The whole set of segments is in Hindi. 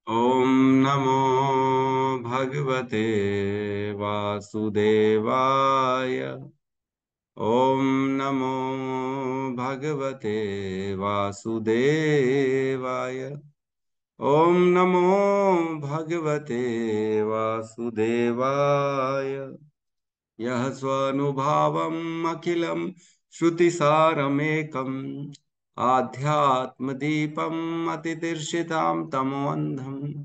ॐ नमो भगवते वासुदेवाय। ॐ नमो भगवते वासुदेवाय। ॐ नमो भगवते वासुदेवाय। यः स्वनुभावम् अखिलं श्रुतिसारमेकम् आध्यात्मदीपम् अतितीर्षितां तमोऽन्धम्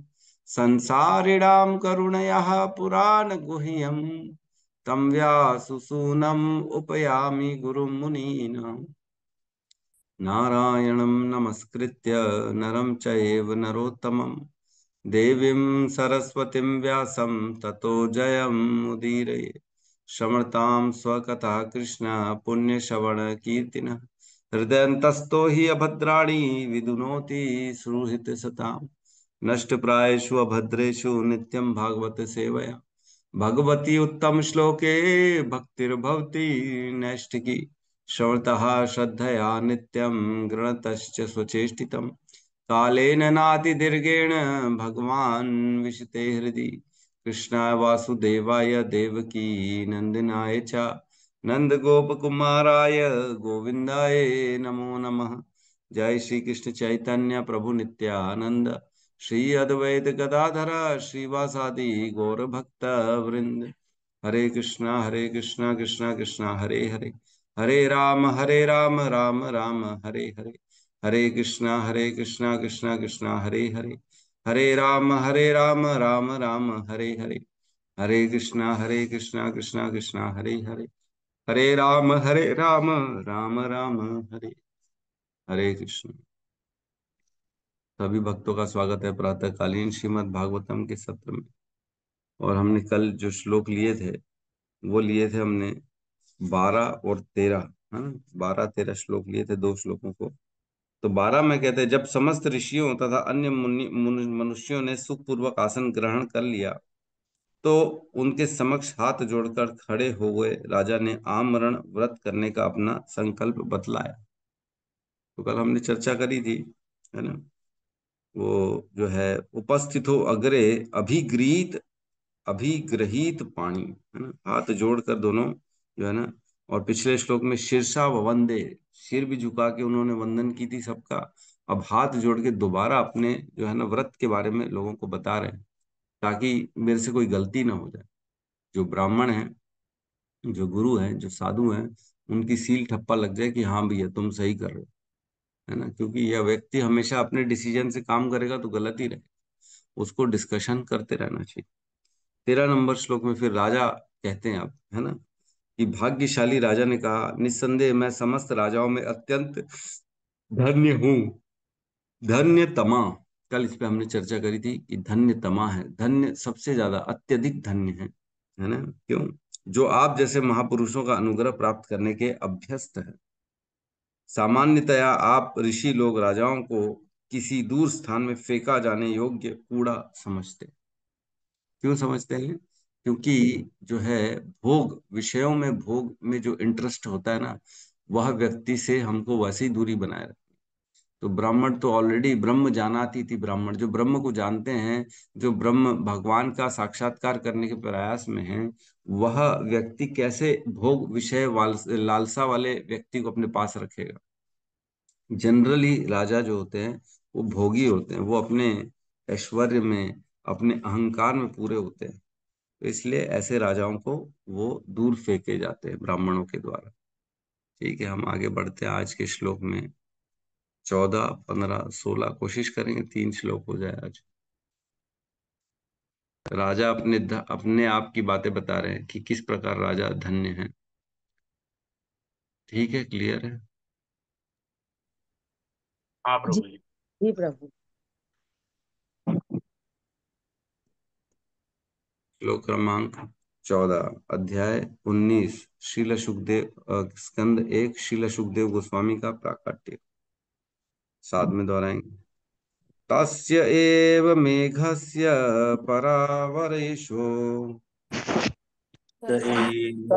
संसारिणां करुणयाः पुराणगुह्यम् तं व्याससूनम् उपयामि गुरुं मुनीनाम्। नारायणं नमस्कृत्य नरं चैव नरोत्तमं देवीं सरस्वतीं व्यासं ततो जयमुदीरये। शमर्तां स्वकथाः कृष्ण पुण्यश्रवणकीर्तिनः हृदयन्तस्थो हि अभद्राणि विदुनोति सुहृतसताम्। नष्टप्रायेषु अभद्रेषु नित्यं भागवत सेवया भगवती उत्तम श्लोके भक्तिर्भवति नैष्ठिकी। श्रवतः श्रद्धया नित्यं गृणतश्च स्वचेष्टितम् कालेन नातिदीर्घेण भगवान् विशते हृदि। कृष्णाय वासुदेवाय देवकी नंदनाय च नंदगोपकुमाराय गोविन्दाय नमो नमः। जय श्री कृष्ण चैतन्य प्रभु नित्यानंद श्री अद्वैत गदाधर श्रीवासादि गौर भक्त वृंद। हरे कृष्णा कृष्णा कृष्णा हरे हरे, हरे राम राम राम हरे हरे। हरे कृष्णा कृष्णा कृष्णा हरे हरे, हरे राम राम राम हरे हरे। हरे कृष्णा कृष्णा कृष्णा हरे हरे, हरे राम राम राम हरे। हरे कृष्ण। सभी भक्तों का स्वागत है प्रातःकालीन श्रीमद् भागवतम के सत्र में। और हमने कल जो श्लोक लिए थे वो लिए थे हमने 12 और 13, है ना। 12 13 श्लोक लिए थे, दो श्लोकों को। तो 12 में कहते हैं, जब समस्त ऋषियों तथा अन्य मनुष्यों ने सुखपूर्वक आसन ग्रहण कर लिया तो उनके समक्ष हाथ जोड़कर खड़े हो गए राजा ने आमरण व्रत करने का अपना संकल्प बतलाया। तो कल हमने चर्चा करी थी, है ना। वो जो है, उपस्थित हो अग्रे अभिग्रहित अभिग्रहित पाणी, है ना, हाथ जोड़कर दोनों जो है ना। और पिछले श्लोक में शीर्षा वंदे, सिर भी झुका के उन्होंने वंदन की थी सबका। अब हाथ जोड़ के दोबारा अपने जो है ना व्रत के बारे में लोगों को बता रहे हैं, ताकि मेरे से कोई गलती ना हो जाए। जो ब्राह्मण है, जो गुरु है, जो साधु हैं, उनकी सील ठप्पा लग जाए कि हाँ भैया तुम सही कर रहे हो, है ना। क्योंकि यह व्यक्ति हमेशा अपने डिसीजन से काम करेगा तो गलत ही रहे, उसको डिस्कशन करते रहना चाहिए। 13 नंबर श्लोक में फिर राजा कहते हैं अब, है ना, कि भाग्यशाली राजा ने कहा, निस्संदेह मैं समस्त राजाओं में अत्यंत धन्य हूँ। धन्य तमा, कल इस पे हमने चर्चा करी थी कि धन्य तमा है, धन्य सबसे ज्यादा अत्यधिक धन्य है ना। क्यों? जो आप जैसे महापुरुषों का अनुग्रह प्राप्त करने के अभ्यस्त है। सामान्यतया आप ऋषि लोग राजाओं को किसी दूर स्थान में फेंका जाने योग्य कूड़ा समझते हैं। क्यों समझते हैं? क्योंकि जो है, भोग विषयों में, भोग में जो इंटरेस्ट होता है ना, वह व्यक्ति से हमको वैसी दूरी बनाए रखती है। तो ब्राह्मण तो ऑलरेडी ब्रह्म जानाती थी, ब्राह्मण जो ब्रह्म को जानते हैं, जो ब्रह्म भगवान का साक्षात्कार करने के प्रयास में है, वह व्यक्ति कैसे भोग विषय लालसा वाले व्यक्ति को अपने पास रखेगा। जनरली राजा जो होते हैं वो भोगी होते हैं, वो अपने ऐश्वर्य में, अपने अहंकार में पूरे होते हैं। तो इसलिए ऐसे राजाओं को वो दूर फेंके जाते हैं ब्राह्मणों के द्वारा। ठीक है, हम आगे बढ़ते हैं आज के श्लोक में। 14 15 16 कोशिश करेंगे 3 श्लोक हो जाए आज। राजा अपने आप की बातें बता रहे हैं कि किस प्रकार राजा धन्य है। ठीक है, क्लियर है। हाँ जी। प्रभु जी। जी प्रभु। श्लोक क्रमांक 14, अध्याय 19, शील सुखदेव, स्कंद 1, शील सुखदेव गोस्वामी का प्राकट्य। साथ में दोहराएंगे। तस्य एव मेघस्य परावरेशो स एव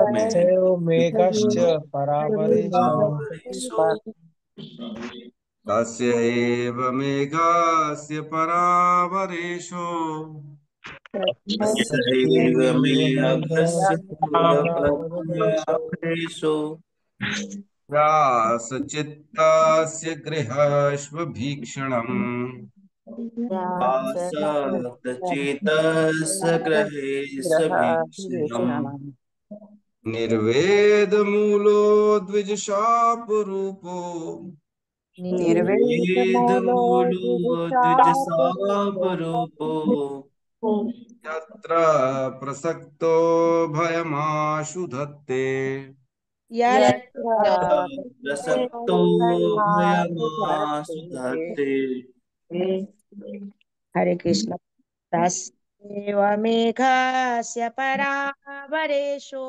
मे तस्यैव मेघश्च परावरेशो तस्य एव मेघस्य परावरेशो तस्यैव मेघस्य परावरेषु व्यासचित्तस्य गृहस्वभीक्षणम् वासक्तचेतस्य ग्रहेष्वभीक्षणम् निर्वेदमूलो द्विजशापरूपो निर्वेदमूलो द्विजशापरूपो यत्र प्रसक्तो भयमाशु धत्ते यत्र प्रसक्तो भयमाशु धत्ते। हरे कृष्ण। तस्यैव मेघस्य परावरेशो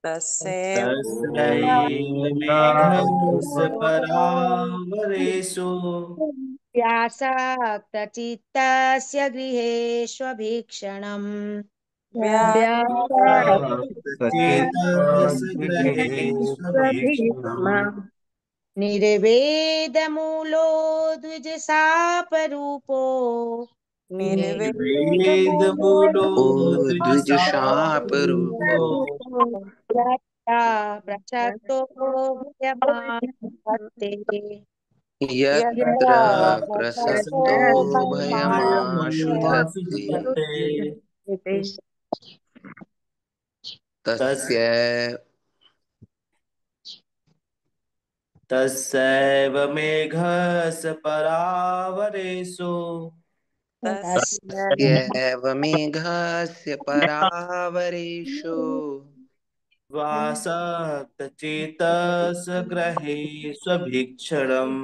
तस्यैव मेघस्य परावरेषु व्यासक्तचित्तस्य गृहेष्वभीक्षणम् चेतस्य ग्रहेष्वभीक्षणम् निर्वेदमूलो द्विजशापरूपो निर्वेदमूलो ओ द्विजशापरूपो द्विजुषापरूपो प्रसक्तो भयमास्ते यत्र प्रसक्तो भयमाशु भयमाशु धत्ते धत्ते। तस् तस्य तस्यैव मेघस्य परावरेषु तस्यैव मेघस्य परावरेषु वासक्तचेतस्य ग्रहेष्वभीक्षणम्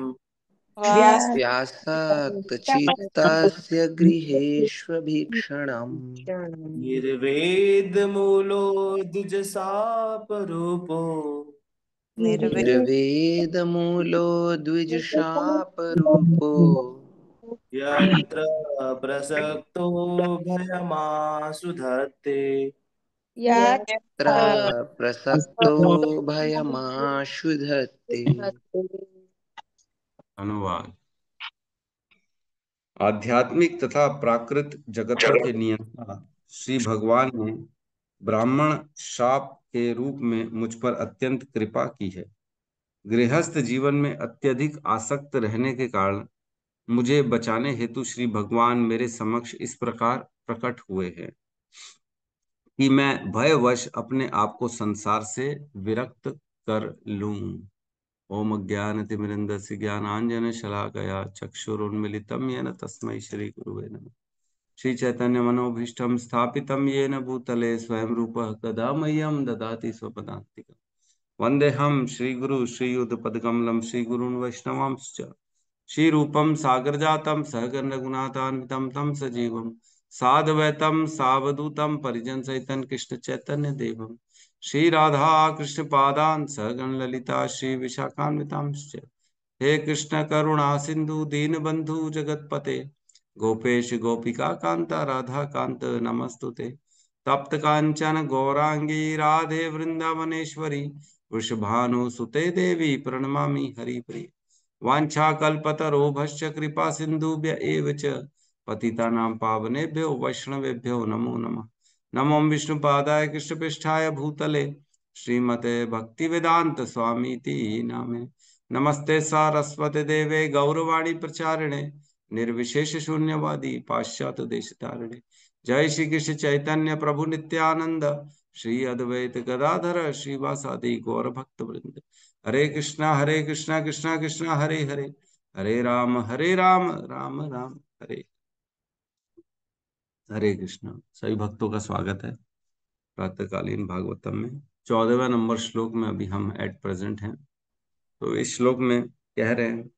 व्यासक्तचित्तस्य गृहेष्वभीक्षणम् निर्वेदमूलो द्विजशापरूपो निर्वेदमूलो द्विजुषापरूपो यत्र प्रसक्तो भयमाशु धत्ते। यत्र प्रसक्तो भयमाशु धत्ते। अनुवाद। आध्यात्मिक तथा प्राकृत जगतों के नियंता श्री भगवान ने ब्राह्मण शाप के रूप में मुझ पर अत्यंत कृपा की है। गृहस्थ जीवन में अत्यधिक आसक्त रहने के कारण मुझे बचाने हेतु श्री भगवान मेरे समक्ष इस प्रकार प्रकट हुए हैं कि मैं भयवश अपने आप को संसार से विरक्त कर लूं। ओम अज्ञानतिमिरन्धस्य ज्ञानाञ्जन शलाकया चक्षुरुन्मिलितं येन तस्मै श्री गुरुवे नमः। श्री चैतन्य मनोभीष्टं स्थापितं येन भूतले स्वयं रूपः कदा मह्यं ददाति स्वपदान्तिकम्। वन्देऽहं श्रीगुरु श्रीयुतपदकमलं श्रीगुरून् वैष्णवांश्च श्रीरूपं सागरजातं सहगण रघुनाथान्वितं तं सजीवं साद्वैतं सावधूतं परिजनसहितं कृष्ण चैतन्य देवं श्री राधा कृष्ण पादान् सहगण ललिता श्री विशाखान्वितांश्च। हे कृष्ण करुणा सिंधु दीनबंधु जगतपते गोपेश गोपिका कांता राधा कांत नमस्तुते। तप्त कांचन गौरांगी राधे वृंदावनेश्वरी वृषभानुसुते देवी प्रणमामि हरिप्रिय। वाञ्छाकल्पतरोभश्च कृपा सिन्धुभ्य एव च पतितानां पावनेभ्यो वैष्णवेभ्यो नमो नमः। नमो विष्णुपादाय कृष्णपृष्ठाय भूतले श्रीमते भक्तिवेदांत स्वामीति नामे। नमस्ते सारस्वते देवे गौरवाणी प्रचारिणे निर्विशेष शून्यवादी पाश्चात्य देशतारिणे। जय श्री कृष्ण चैतन्य प्रभु नित्यानंद श्री अद्वैत गदाधर श्रीवासादि गौर भक्त वृंद। हरे कृष्णा कृष्णा कृष्णा हरे हरे हरे राम राम राम हरे हरे कृष्णा। सभी भक्तों का स्वागत है प्रातःकालीन भागवतम में 14वें नंबर श्लोक में अभी हम एट प्रेजेंट हैं। तो इस श्लोक में कह रहे हैं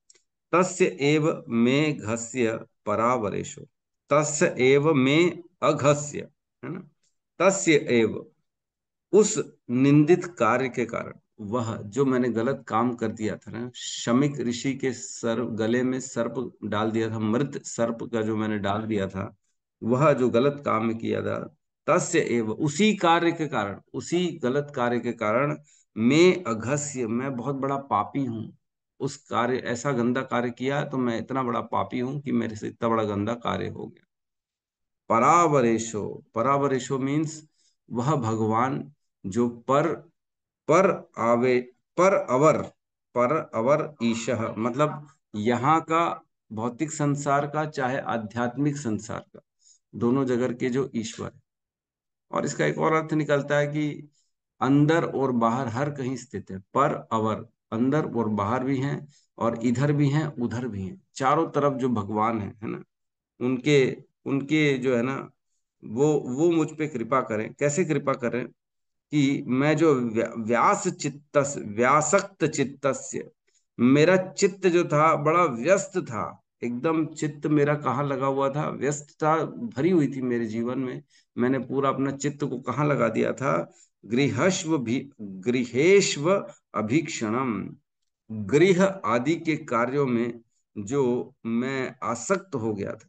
तस्य एव में घस्य परावरेशो। तस्य एव में अघस्य, है ना। तस्य एव, उस निंदित कार्य के कारण, वह जो मैंने गलत काम कर दिया था ना, शमिक ऋषि के सर गले में सर्प डाल दिया था, मृत सर्प का जो मैंने डाल दिया था, वह जो गलत काम किया था, तस्य एव, उसी कार्य के कारण, उसी गलत कार्य के कारण मैं अघस्य, मैं बहुत बड़ा पापी हूं। उस कार्य, ऐसा गंदा कार्य किया तो मैं इतना बड़ा पापी हूं कि मेरे से इतना बड़ा गंदा कार्य हो गया। परावरेशो, परावरेशो मीन्स वह भगवान जो पर आवे, पर अवर, पर अवर ईशः, मतलब यहाँ का भौतिक संसार का चाहे आध्यात्मिक संसार का, दोनों जगह के जो ईश्वर है। और इसका एक और अर्थ निकलता है कि अंदर और बाहर हर कहीं स्थित है। पर अवर, अंदर और बाहर भी हैं, और इधर भी हैं उधर भी हैं, चारों तरफ जो भगवान है ना, उनके उनके जो है ना, वो मुझ पे कृपा करें। कैसे कृपा करें? कि मैं जो व्यास चित्त, व्यासक्त चित्तस्य, मेरा चित्त जो था बड़ा व्यस्त था, एकदम चित्त मेरा कहाँ लगा हुआ था? व्यस्त था, भरी हुई थी मेरे जीवन में। मैंने पूरा अपना चित्त को कहाँ लगा दिया था? गृहस्व भी, गृहेश्व अभीक्षणम, गृह आदि के कार्यों में जो मैं आसक्त हो गया था।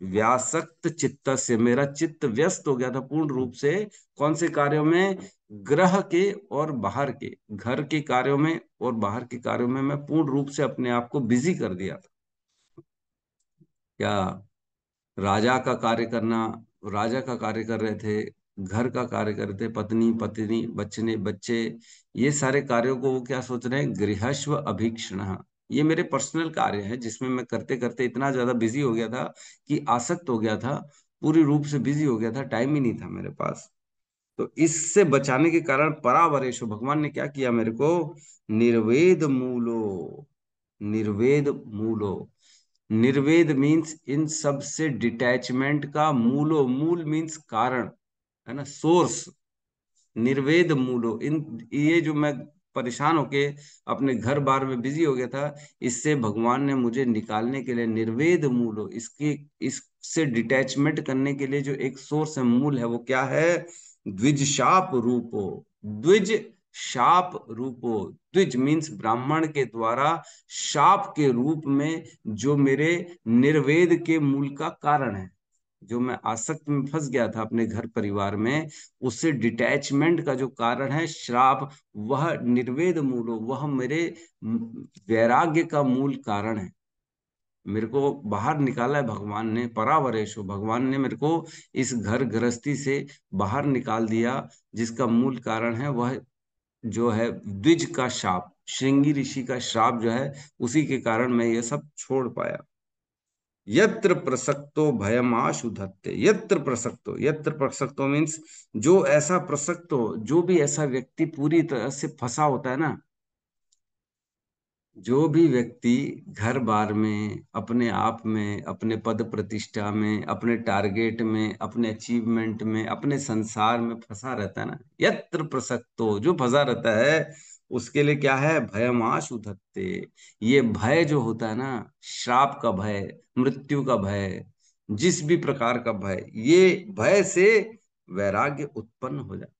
व्यासक्त चित्त से, मेरा चित्त व्यस्त हो गया था पूर्ण रूप से। कौन से कार्यों में? ग्रह के और बाहर के, घर के कार्यों में और बाहर के कार्यों में मैं पूर्ण रूप से अपने आप को बिजी कर दिया था। क्या राजा का कार्य करना, राजा का कार्य कर रहे थे, घर का कार्य कर रहे थे, पत्नी पत्नी बच्चे बच्चे, ये सारे कार्यों को वो क्या सोच रहे हैं? गृहस्व अभीक्षण, ये मेरे पर्सनल कार्य है जिसमें मैं करते करते इतना ज्यादा बिजी हो गया था कि आसक्त हो गया था, पूरी रूप से बिजी हो गया था, टाइम ही नहीं था मेरे पास। तो इससे बचाने के कारण परावरेशो, भगवान ने क्या किया मेरे को? निर्वेद मूलो, निर्वेद मूलो, निर्वेद मीन्स इन सब से डिटैचमेंट का, मूलो, मूल मीन्स कारण, है ना, सोर्स। निर्वेद मूलो, इन ये जो मैं परेशान होके अपने घर बार में बिजी हो गया था, इससे भगवान ने मुझे निकालने के लिए निर्वेद मूलो, इसकी, इससे डिटैचमेंट करने के लिए जो एक सोर्स है, मूल है, वो क्या है? द्विज शाप रूपो, द्विज शाप रूपो, द्विज मीन्स ब्राह्मण के द्वारा शाप के रूप में जो मेरे निर्वेद के मूल का कारण है, जो मैं आसक्त में फंस गया था अपने घर परिवार में, उससे डिटैचमेंट का जो कारण है श्राप, वह निर्वेद मूलो, वह मेरे वैराग्य का मूल कारण है। मेरे को बाहर निकाला है भगवान ने, परावरेशो, भगवान ने मेरे को इस घर गृहस्थी से बाहर निकाल दिया, जिसका मूल कारण है वह जो है द्विज का शाप, श्रृंगी ऋषि का श्राप जो है, उसी के कारण मैं ये सब छोड़ पाया। यत्र प्रसक्तो भयमाशु धत्ते, यत्र प्रसक्तो, यत्र प्रसक्तो मीन्स जो ऐसा प्रसक्त हो, जो भी ऐसा व्यक्ति पूरी तरह से फंसा होता है ना, जो भी व्यक्ति घर बार में, अपने आप में, अपने पद प्रतिष्ठा में, अपने टारगेट में, अपने अचीवमेंट में, अपने संसार में फंसा रहता है ना, यत्र प्रसक्तो, जो फंसा रहता है, उसके लिए क्या है? भयमाश उधत्ते, ये भय जो होता है ना, श्राप का भय, मृत्यु का भय, जिस भी प्रकार का भय, ये भय से वैराग्य उत्पन्न हो जाता।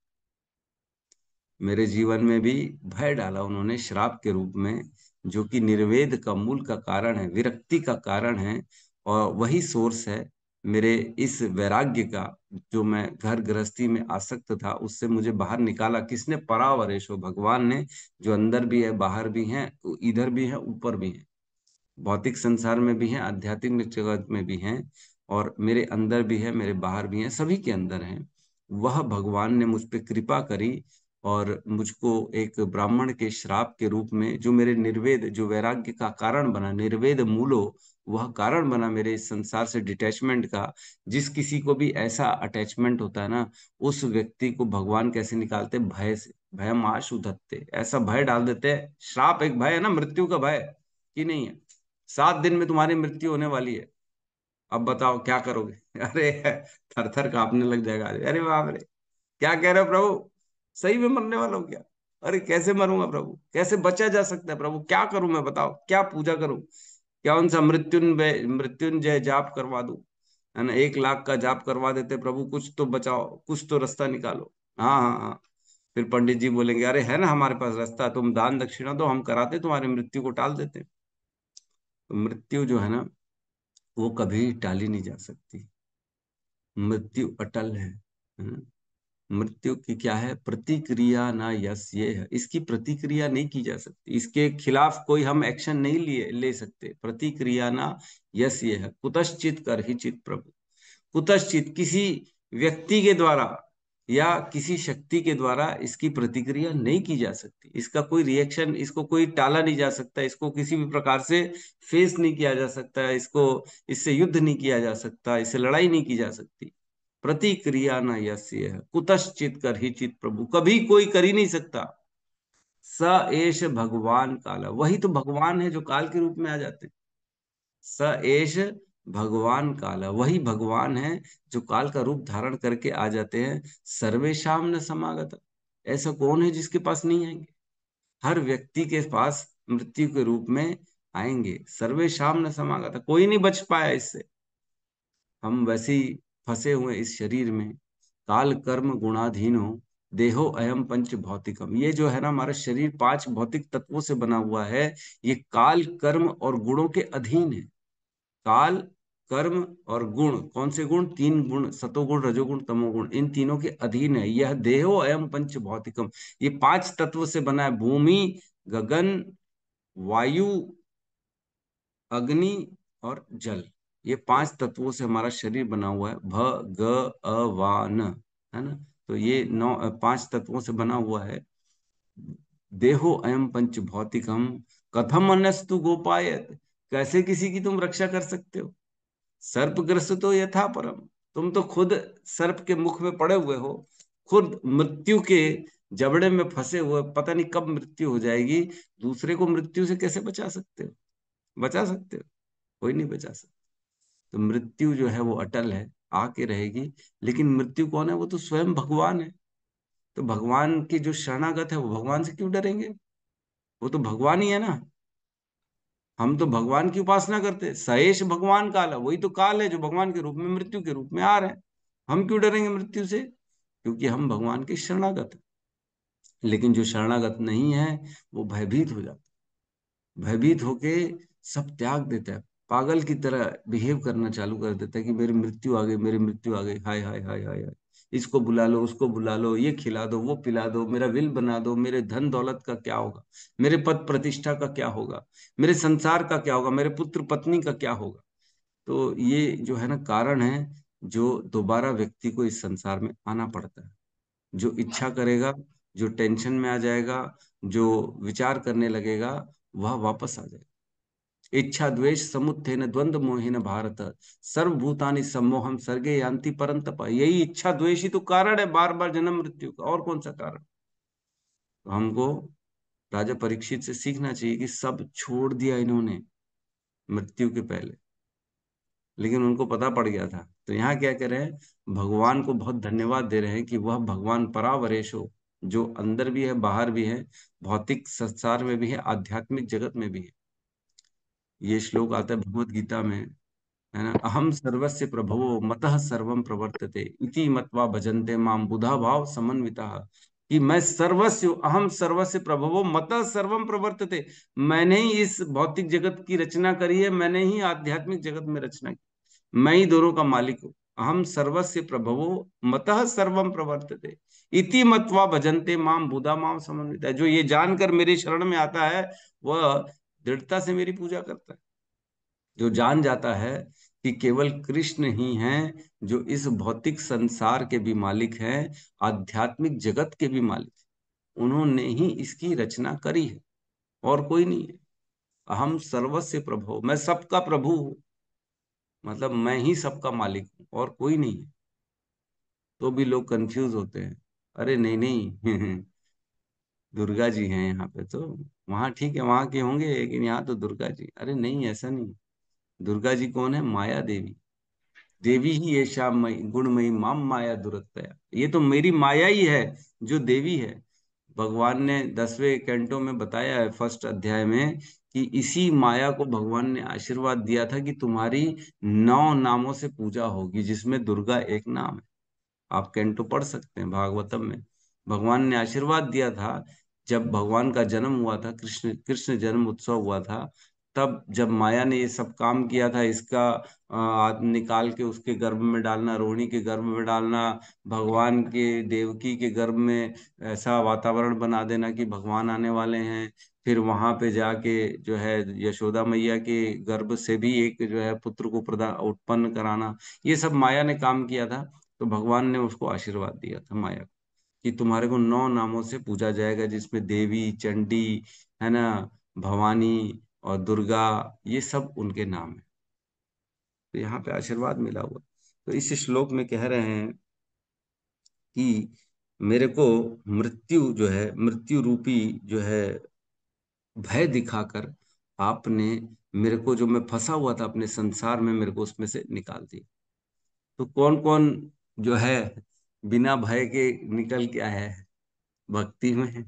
मेरे जीवन में भी भय डाला उन्होंने श्राप के रूप में, जो कि निर्वेद का मूल का कारण है, विरक्ति का कारण है, और वही सोर्स है मेरे इस वैराग्य का, जो मैं घर गृहस्थी में आसक्त था, उससे मुझे बाहर निकाला किसने? परावरेशो, भगवान ने, जो अंदर भी है, बाहर भी है, इधर भी है, ऊपर भी है, भौतिक संसार में भी हैं, आध्यात्मिक जगत में भी हैं, और मेरे अंदर भी है, मेरे बाहर भी हैं, सभी के अंदर हैं। वह भगवान ने मुझ पे कृपा करी और मुझको एक ब्राह्मण के श्राप के रूप में, जो मेरे निर्वेद, जो वैराग्य का कारण बना, निर्वेद मूलो, वह कारण बना मेरे इस संसार से डिटैचमेंट का। जिस किसी को भी ऐसा अटैचमेंट होता है ना, उस व्यक्ति को भगवान कैसे निकालते? भय से, भयमाश उधत्ते, ऐसा भय डाल देते हैं। श्राप एक भय है ना, मृत्यु का भय, कि नहीं है? 7 दिन में तुम्हारी मृत्यु होने वाली है, अब बताओ क्या करोगे? अरे थर थर कांपने लग जाएगा, अरे बाप रे, क्या कह रहे हो प्रभु? सही में मरने वाला हूँ क्या? अरे कैसे मरूंगा प्रभु? कैसे बचा जा सकता है प्रभु? क्या करूं मैं, बताओ, क्या पूजा करूं? क्या उनसा मृत्युंजय, मृत्युंजय जाप करवा दूं, है ना? 1 लाख का जाप करवा देते, प्रभु कुछ तो बचाओ, कुछ तो रास्ता निकालो। हाँ हाँ हाँ, फिर पंडित जी बोलेंगे, अरे है ना हमारे पास रास्ता, तुम दान दक्षिणा दो, हम कराते, तुम्हारी मृत्यु को टाल देते। तो मृत्यु जो है ना, वो कभी टाली नहीं जा सकती, मृत्यु अटल है ना? मृत्यु की क्या है, प्रतिक्रिया ना यस, ये है, इसकी प्रतिक्रिया नहीं की जा सकती, इसके खिलाफ कोई हम एक्शन नहीं ले सकते। प्रतिक्रिया ना यस, ये है, कुतश्चित कर ही चित प्रभु। कुतश्चित किसी व्यक्ति के द्वारा या किसी शक्ति के द्वारा इसकी प्रतिक्रिया नहीं की जा सकती, इसका कोई रिएक्शन, इसको कोई टाला नहीं जा सकता, इसको किसी भी प्रकार से फेस नहीं किया जा सकता, इसको इससे युद्ध नहीं किया जा सकता, इससे लड़ाई नहीं की जा सकती। प्रतिक्रिया न यस्य है, कुतश्चित कर ही चित प्रभु, कभी कोई कर ही नहीं सकता। स एष भगवान काल, वही तो भगवान है जो काल के रूप में आ जाते हैं। स एष भगवान काल, वही भगवान है जो काल का रूप धारण करके आ जाते हैं। सर्वेशाम न समागत, ऐसा कौन है जिसके पास नहीं आएंगे, हर व्यक्ति के पास मृत्यु के रूप में आएंगे। सर्वेशाम न समागत, कोई नहीं बच पाया इससे। हम वैसे ही फंसे हुए इस शरीर में, काल कर्म गुणाधीन हो, देहो अयम पंच भौतिकम, ये जो है ना हमारा शरीर 5 भौतिक तत्वों से बना हुआ है, ये काल कर्म और गुणों के अधीन है। काल कर्म और गुण, कौन से गुण, 3 गुण, सतोगुण रजोगुण तमोगुण, इन तीनों के अधीन है यह देहो अयम पंच भौतिकम। ये 5 तत्व से बना है, भूमि, गगन, वायु, अग्नि और जल, ये 5 तत्वों से हमारा शरीर बना हुआ है। भ ग अ वा न, है ना, तो ये 5 तत्वों से बना हुआ है। देहो अयम पंच भौतिकम, कथम अन्यस्तु गोपायत, कैसे किसी की तुम रक्षा कर सकते हो। सर्पग्रस्त तो यथा परम, तुम तो खुद सर्प के मुख में पड़े हुए हो, खुद मृत्यु के जबड़े में फंसे हुए, पता नहीं कब मृत्यु हो जाएगी, दूसरे को मृत्यु से कैसे बचा सकते हो, बचा सकते हो, कोई नहीं बचा सकता। तो मृत्यु जो है वो अटल है, आके रहेगी। लेकिन मृत्यु कौन है, वो तो स्वयं भगवान है। तो भगवान की जो शरणागत है वो भगवान से क्यों डरेंगे, वो तो भगवान ही है ना। हम तो भगवान की उपासना करते हैं, सहेश भगवान काल है, वही तो काल है जो भगवान के रूप में मृत्यु के रूप में आ रहे हैं। हम क्यों डरेंगे मृत्यु से, क्योंकि हम भगवान के शरणागत हैं। लेकिन जो शरणागत नहीं है वो भयभीत हो जाता है, भयभीत होके सब त्याग देता है, पागल की तरह बिहेव करना चालू कर देता है कि मेरी मृत्यु आ गई, मेरी मृत्यु आ गई, हाय हाय हाय हाय हाय, इसको बुला लो, उसको बुला लो, ये खिला दो, वो पिला दो, मेरा विल बना दो, मेरे धन दौलत का क्या होगा, मेरे पद प्रतिष्ठा का क्या होगा, मेरे संसार का क्या होगा, मेरे पुत्र पत्नी का क्या होगा। तो ये जो है ना कारण है जो दोबारा व्यक्ति को इस संसार में आना पड़ता है। जो इच्छा करेगा, जो टेंशन में आ जाएगा, जो विचार करने लगेगा, वह वापस आ जाएगा। इच्छा द्वेष समुत्थेन द्वंद्व मोहिन भारत, सर्वभूतानि सम्मोहम सर्गे यान्ति परंतप, यही इच्छा द्वेष ही तो कारण है बार बार जन्म मृत्यु का, और कौन सा कारण। तो हमको राजा परीक्षित से सीखना चाहिए कि सब छोड़ दिया इन्होंने मृत्यु के पहले, लेकिन उनको पता पड़ गया था। तो यहाँ क्या कह रहे हैं, भगवान को बहुत धन्यवाद दे रहे हैं कि वह भगवान परावरेश हो, जो अंदर भी है बाहर भी है, भौतिक संसार में भी है, आध्यात्मिक जगत में भी है। ये श्लोक आता है भगवत गीता में, है ना, अहम सर्वस्य प्रभवो मतः सर्वम प्रवर्तते इति मत्वा भजन्ते माम बुधा भाव समन्विता, कि मैं सर्वस्व, अहम सर्वस्य प्रभवो मतः सर्वम प्रवर्तते, मैंने ही इस भौतिक जगत की रचना करी है, मैंने ही आध्यात्मिक जगत में रचना की, मैं ही दोनों का मालिक हूँ। अहम सर्वस्य प्रभवो मतः सर्वम प्रवर्तते इति मत्वा भजन्ते माम बुधा माम समन्विता, जो ये जानकर मेरे शरण में आता है वह दृढ़ता से मेरी पूजा करता है। जो जान जाता है कि केवल कृष्ण ही हैं जो इस भौतिक संसार के भी मालिक हैं, आध्यात्मिक जगत के भी मालिक हैं, उन्होंने ही इसकी रचना करी है, और कोई नहीं है। अहम सर्वस्य प्रभु, मैं सबका प्रभु हूँ, मतलब मैं ही सबका मालिक हूँ और कोई नहीं है। तो भी लोग कंफ्यूज होते हैं, अरे नहीं नहीं दुर्गा जी हैं यहाँ पे, तो वहां ठीक है, वहां के होंगे, लेकिन यहाँ तो दुर्गा जी, अरे नहीं ऐसा नहीं। दुर्गा जी कौन है, माया देवी, देवी ही ऐशा मई गुणमयी माम माया दुरत्तया, ये तो मेरी माया ही है जो देवी है। भगवान ने 10वें कैंटो में बताया है, फर्स्ट अध्याय में, कि इसी माया को भगवान ने आशीर्वाद दिया था कि तुम्हारी 9 नामों से पूजा होगी, जिसमें दुर्गा एक नाम है। आप कैंटो पढ़ सकते हैं भागवतम में, भगवान ने आशीर्वाद दिया था। जब भगवान का जन्म हुआ था, कृष्ण कृष्ण जन्म उत्सव हुआ था, तब जब माया ने ये सब काम किया था, इसका निकाल के उसके गर्भ में डालना, रोहिणी के गर्भ में डालना, भगवान के देवकी के गर्भ में ऐसा वातावरण बना देना कि भगवान आने वाले हैं, फिर वहां पे जाके जो है यशोदा मैया के गर्भ से भी एक जो है पुत्र को प्रदा उत्पन्न कराना, ये सब माया ने काम किया था। तो भगवान ने उसको आशीर्वाद दिया था माया को, कि तुम्हारे को 9 नामों से पूजा जाएगा, जिसमें देवी, चंडी, है ना, भवानी और दुर्गा, ये सब उनके नाम है। तो यहाँ पे आशीर्वाद मिला हुआ। तो इस श्लोक में कह रहे हैं कि मेरे को मृत्यु जो है, मृत्यु रूपी जो है भय दिखाकर आपने मेरे को, जो मैं फंसा हुआ था अपने संसार में, मेरे को उसमें से निकाल दिया। तो कौन कौन जो है बिना भय के निकल के आया है भक्ति में?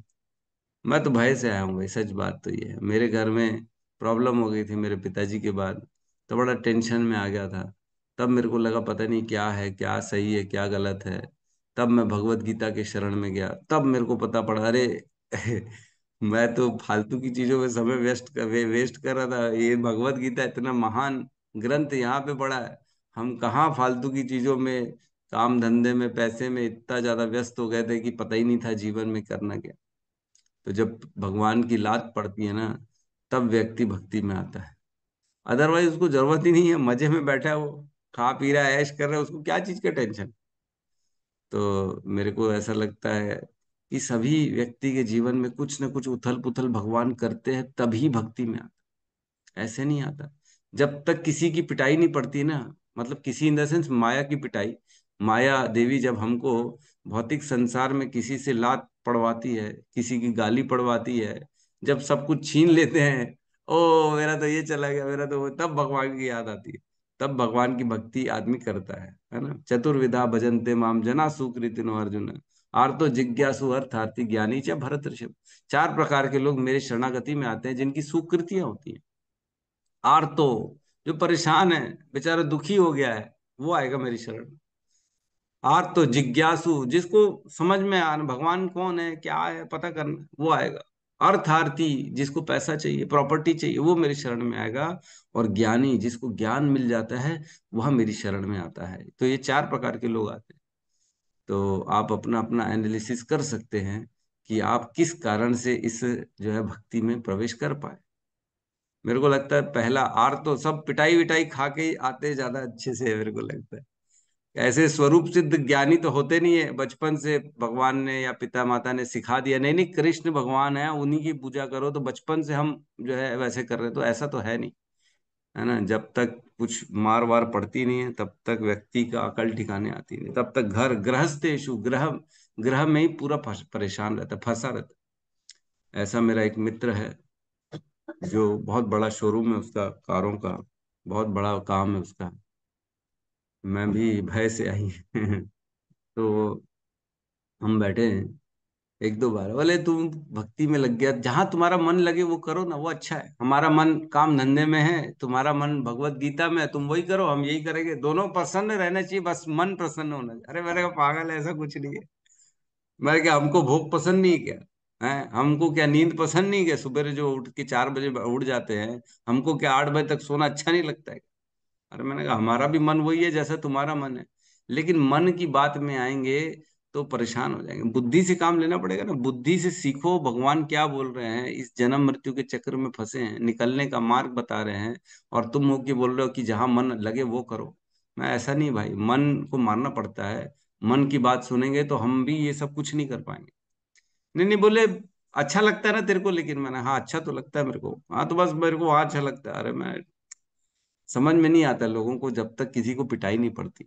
मैं तो भय से आया हूँ भाई, सच बात तो ये है। मेरे घर में प्रॉब्लम हो गई थी मेरे पिताजी के बाद, तो बड़ा टेंशन में आ गया था। तब मेरे को लगा पता नहीं क्या है, क्या सही है, क्या गलत है। तब मैं भगवत गीता के शरण में गया, तब मेरे को पता पड़ा, अरे मैं तो फालतू की चीजों में समय वेस्ट कर रहा था। ये भगवत गीता इतना महान ग्रंथ यहाँ पे पड़ा है, हम कहाँ फालतू की चीजों में, काम धंधे में, पैसे में इतना ज्यादा व्यस्त हो गए थे कि पता ही नहीं था जीवन में करना क्या। तो जब भगवान की लात पड़ती है ना, तब व्यक्ति भक्ति में आता है। अदरवाइज उसको जरूरत ही नहीं है, मजे में बैठा है वो, खा पी रहा है, ऐश कर रहा है, उसको क्या चीज का टेंशन। तो मेरे को ऐसा लगता है कि सभी व्यक्ति के जीवन में कुछ न कुछ उथल पुथल भगवान करते हैं, तभी भक्ति में आता है। ऐसे नहीं आता। जब तक किसी की पिटाई नहीं पड़ती ना, मतलब किसी इन द सेंस माया की पिटाई, माया देवी जब हमको भौतिक संसार में किसी से लात पड़वाती है, किसी की गाली पड़वाती है, जब सब कुछ छीन लेते हैं, ओ मेरा तो ये चला गया, मेरा तो तब भगवान की याद आती है। तब भगवान की भक्ति आदमी करता है ना। चतुर्विधा भजन्ते माम जना सुकृतिनो अर्जुन, आर्तो जिज्ञासु अर्थार्थी ज्ञानी च भरत ऋषभ। 4 प्रकार के लोग मेरे शरणागति में आते हैं जिनकी सुकृतियां होती हैं। आर्तो, जो परेशान है, बेचारा दुखी हो गया है, वो आएगा मेरी शरण में। आर्तो जिज्ञासु, जिसको समझ में आना भगवान कौन है, क्या है, पता करना, वो आएगा। अर्थार्थी, जिसको पैसा चाहिए, प्रॉपर्टी चाहिए, वो मेरी शरण में आएगा। और ज्ञानी, जिसको ज्ञान मिल जाता है, वह मेरी शरण में आता है। तो ये 4 प्रकार के लोग आते हैं। तो आप अपना अपना एनालिसिस कर सकते हैं कि आप किस कारण से इस जो है भक्ति में प्रवेश कर पाए। मेरे को लगता है पहला आर तो सब पिटाई विटाई खा के ही आते ज्यादा अच्छे से है, मेरे को लगता है। ऐसे स्वरूप सिद्ध ज्ञानी तो होते नहीं है, बचपन से भगवान ने या पिता माता ने सिखा दिया, नहीं नहीं कृष्ण भगवान है, उन्हीं की पूजा करो, तो बचपन से हम जो है वैसे कर रहे हैं। तो ऐसा तो है नहीं, है ना। जब तक कुछ मार वार पड़ती नहीं है, तब तक व्यक्ति का अकल ठिकाने आती नहीं, तब तक घर गृहस्थेषु, ग्रह ग्रह में ही पूरा परेशान रहता है, फंसा रहता है। ऐसा मेरा एक मित्र है, जो बहुत बड़ा शोरूम है उसका, कारों का बहुत बड़ा काम है उसका। मैं भी भय से आई तो हम बैठे हैं, एक दो बार बोले तुम भक्ति में लग गया, जहां तुम्हारा मन लगे वो करो ना, वो अच्छा है। हमारा मन काम धंधे में है, तुम्हारा मन भगवत गीता में है, तुम वही करो, हम यही करेंगे। दोनों प्रसन्न रहना चाहिए, बस मन प्रसन्न होना चाहिए। अरे मैंने कहा पागल है, ऐसा कुछ नहीं है। मैं क्या, हमको भोग पसंद नहीं है क्या? है हमको क्या नींद पसंद नहीं है क्या? सुबह जो उठ के 4 बजे उठ जाते हैं, हमको क्या 8 बजे तक सोना अच्छा नहीं लगता है? अरे मैंने कहा हमारा भी मन वही है जैसा तुम्हारा मन है, लेकिन मन की बात में आएंगे तो परेशान हो जाएंगे। बुद्धि से काम लेना पड़ेगा ना, बुद्धि से सीखो भगवान क्या बोल रहे हैं। इस जन्म मृत्यु के चक्र में फंसे हैं, निकलने का मार्ग बता रहे हैं, और तुम हो के बोल रहे हो कि जहां मन लगे वो करो। मैं ऐसा नहीं भाई, मन को मारना पड़ता है। मन की बात सुनेंगे तो हम भी ये सब कुछ नहीं कर पाएंगे। नहीं नहीं बोले, अच्छा लगता है ना तेरे को? लेकिन मैंने, हाँ अच्छा तो लगता है मेरे को, हाँ तो बस मेरे को वहाँ अच्छा लगता है। अरे मैं समझ में नहीं आता लोगों को, जब तक किसी को पिटाई नहीं पड़ती।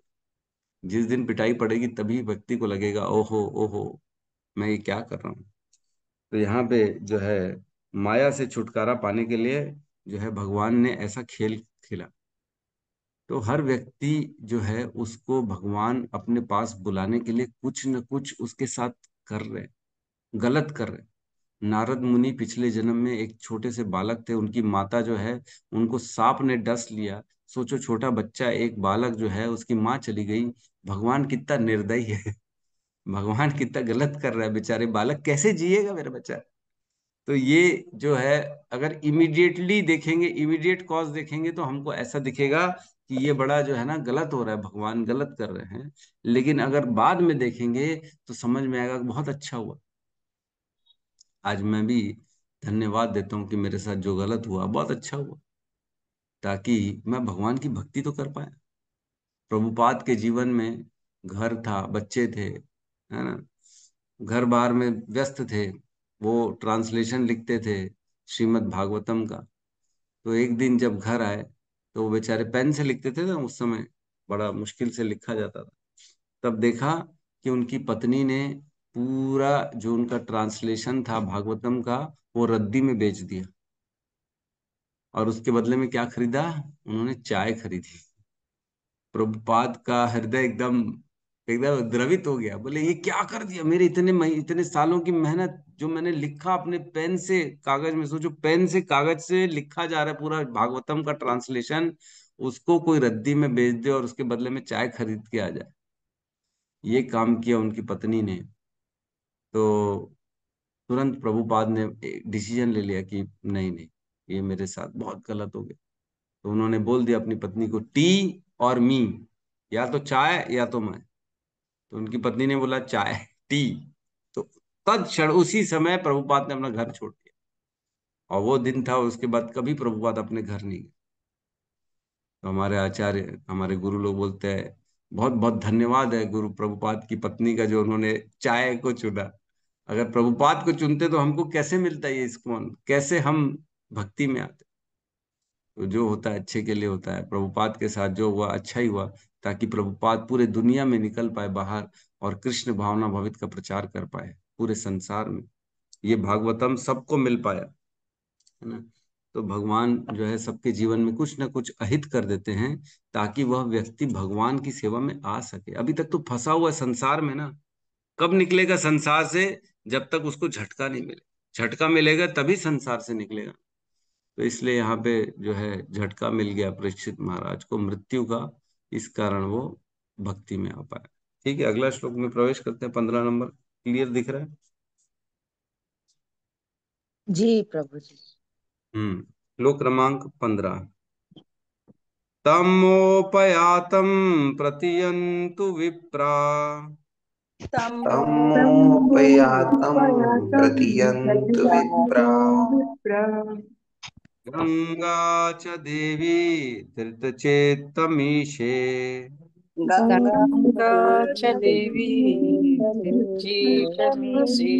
जिस दिन पिटाई पड़ेगी तभी व्यक्ति को लगेगा ओहो ओहो, मैं ये क्या कर रहा हूँ। तो यहाँ पे जो है माया से छुटकारा पाने के लिए जो है भगवान ने ऐसा खेल खेला। तो हर व्यक्ति जो है उसको भगवान अपने पास बुलाने के लिए कुछ न कुछ उसके साथ कर रहे हैं, गलत कर रहे हैं। नारद मुनि पिछले जन्म में एक छोटे से बालक थे, उनकी माता जो है उनको सांप ने डस लिया। सोचो, छोटा बच्चा एक बालक जो है, उसकी माँ चली गई। भगवान कितना निर्दयी है भगवान कितना गलत कर रहा है, बेचारे बालक कैसे जिएगा मेरा बच्चा। तो ये जो है, अगर इमीडिएटली देखेंगे, इमीडिएट कॉज देखेंगे, तो हमको ऐसा दिखेगा कि ये बड़ा जो है ना गलत हो रहा है, भगवान गलत कर रहे हैं। लेकिन अगर बाद में देखेंगे तो समझ में आएगा कि बहुत अच्छा हुआ। आज मैं भी धन्यवाद देता हूँ कि मेरे साथ जो गलत हुआ बहुत अच्छा हुआ, ताकि मैं भगवान की भक्ति तो कर पाया। प्रभुपाद के जीवन में घर था, बच्चे थे, है ना, घर बार में व्यस्त थे। वो ट्रांसलेशन लिखते थे श्रीमद् भागवतम का। तो एक दिन जब घर आए तो वो बेचारे पेन से लिखते थे ना, उस समय बड़ा मुश्किल से लिखा जाता था। तब देखा कि उनकी पत्नी ने पूरा जो उनका ट्रांसलेशन था भागवतम का, वो रद्दी में बेच दिया। और उसके बदले में क्या खरीदा? उन्होंने चाय खरीदी। प्रभुपाद का हृदय एकदम एकदम द्रवित हो गया। बोले ये क्या कर दिया, मेरे इतने सालों की मेहनत, जो मैंने लिखा अपने पेन से कागज में, सोचो पेन से कागज से लिखा जा रहा है पूरा भागवतम का ट्रांसलेशन, उसको कोई रद्दी में बेच दे और उसके बदले में चाय खरीद के आ जाए। ये काम किया उनकी पत्नी ने। तो तुरंत प्रभुपाद ने डिसीजन ले लिया कि नहीं नहीं, ये मेरे साथ बहुत गलत हो गया। तो उन्होंने बोल दिया अपनी पत्नी को, टी और मी, या तो चाय या तो मैं। तो उनकी पत्नी ने बोला चाय, टी। तो तत्क्षण उसी समय प्रभुपाद ने अपना घर छोड़ दिया। और वो दिन था, उसके बाद कभी प्रभुपाद अपने घर नहीं गए। तो हमारे आचार्य, हमारे गुरु लोग बोलते हैं बहुत बहुत धन्यवाद है गुरु प्रभुपाद की पत्नी का, जो उन्होंने चाय को चुना। अगर प्रभुपाद को चुनते तो हमको कैसे मिलता ये इस्कॉन, कैसे हम भक्ति में आते। तो जो होता है अच्छे के लिए होता है। प्रभुपाद के साथ जो हुआ अच्छा ही हुआ, ताकि प्रभुपाद पूरे दुनिया में निकल पाए बाहर और कृष्ण भावना भवित का प्रचार कर पाए पूरे संसार में। ये भागवतम सबको मिल पाया, है ना। तो भगवान जो है सबके जीवन में कुछ ना कुछ अहित कर देते हैं, ताकि वह व्यक्ति भगवान की सेवा में आ सके। अभी तक तो फंसा हुआ है संसार में ना। कब निकलेगा संसार से? जब तक उसको झटका नहीं मिले। झटका मिलेगा तभी संसार से निकलेगा। तो इसलिए यहाँ पे जो है झटका मिल गया परीक्षित महाराज को मृत्यु का, इस कारण वो भक्ति में आ पाया। ठीक है, अगला श्लोक में प्रवेश करते हैं। 15 नंबर क्लियर दिख रहा है? जी प्रभु जी। श्लोक क्रमांक 15। तमोपयातं प्रतियन्तु विप्रा तमोपयातं प्रतियन्तु विप्रा गंगा च देवी धृतचेत्तमीशे गंगा च देवी निर्जीतमीसि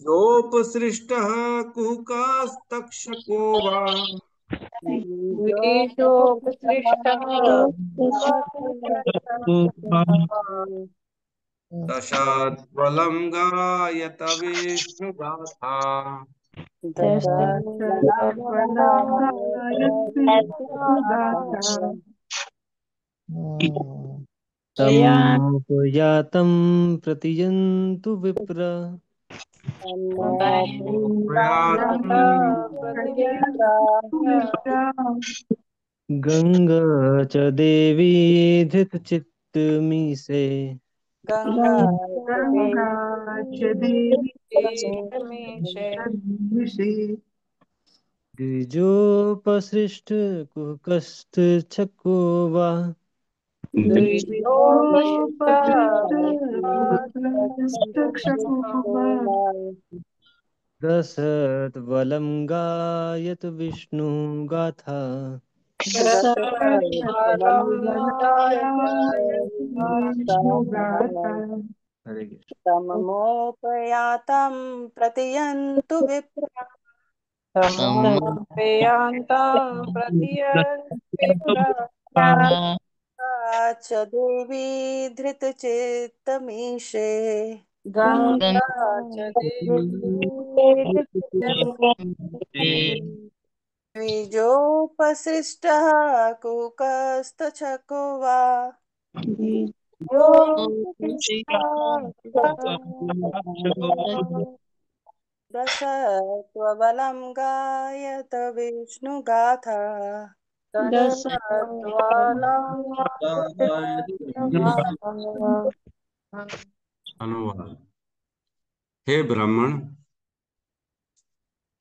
योपसृष्टः कुहुकास्तक्षको वा द्विजोपसृष्टः दशात्वलं गायत विष्णुगाथा तमुपयातं प्रतियन्तु विप्र गंगा च देवी धृतचित्तमीसे गंगा द्विजोपसृष्ट कुहकस्थछको वा दशद्वलं गायत विष्णु गाथा हरे कृष्ण। तमोपयातं प्रतियन्तु विप्रा तमोपयान्तं प्रतियन्तु विप्रा च देवी धृतचित्तमीशे गंगा च देवी द्विजोपसृष्टः कुकस्थछको वा दशत्वबलं गायत विष्णुगाथा अनुवाद। हे ब्राह्मण,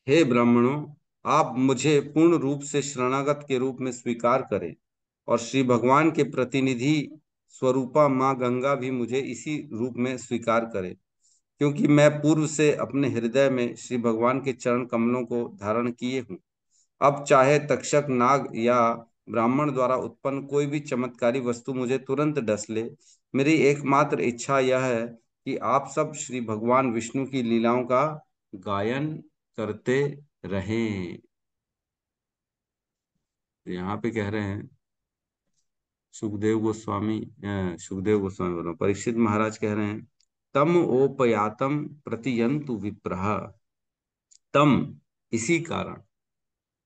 हे ब्राह्मणों, आप मुझे पूर्ण रूप से शरणागत के रूप में स्वीकार करें और श्री भगवान के प्रतिनिधि स्वरूपा माँ गंगा भी मुझे इसी रूप में स्वीकार करे, क्योंकि मैं पूर्व से अपने हृदय में श्री भगवान के चरण कमलों को धारण किए हूँ। अब चाहे तक्षक नाग या ब्राह्मण द्वारा उत्पन्न कोई भी चमत्कारी वस्तु मुझे तुरंत डस ले, मेरी एकमात्र इच्छा यह है कि आप सब श्री भगवान विष्णु की लीलाओं का गायन करते रहें। यहाँ पे कह रहे हैं सुखदेव गोस्वामी बोलो, परीक्षित महाराज कह रहे हैं, तम ओपयातम प्रतियंतु विप्रह। तम, इसी कारण,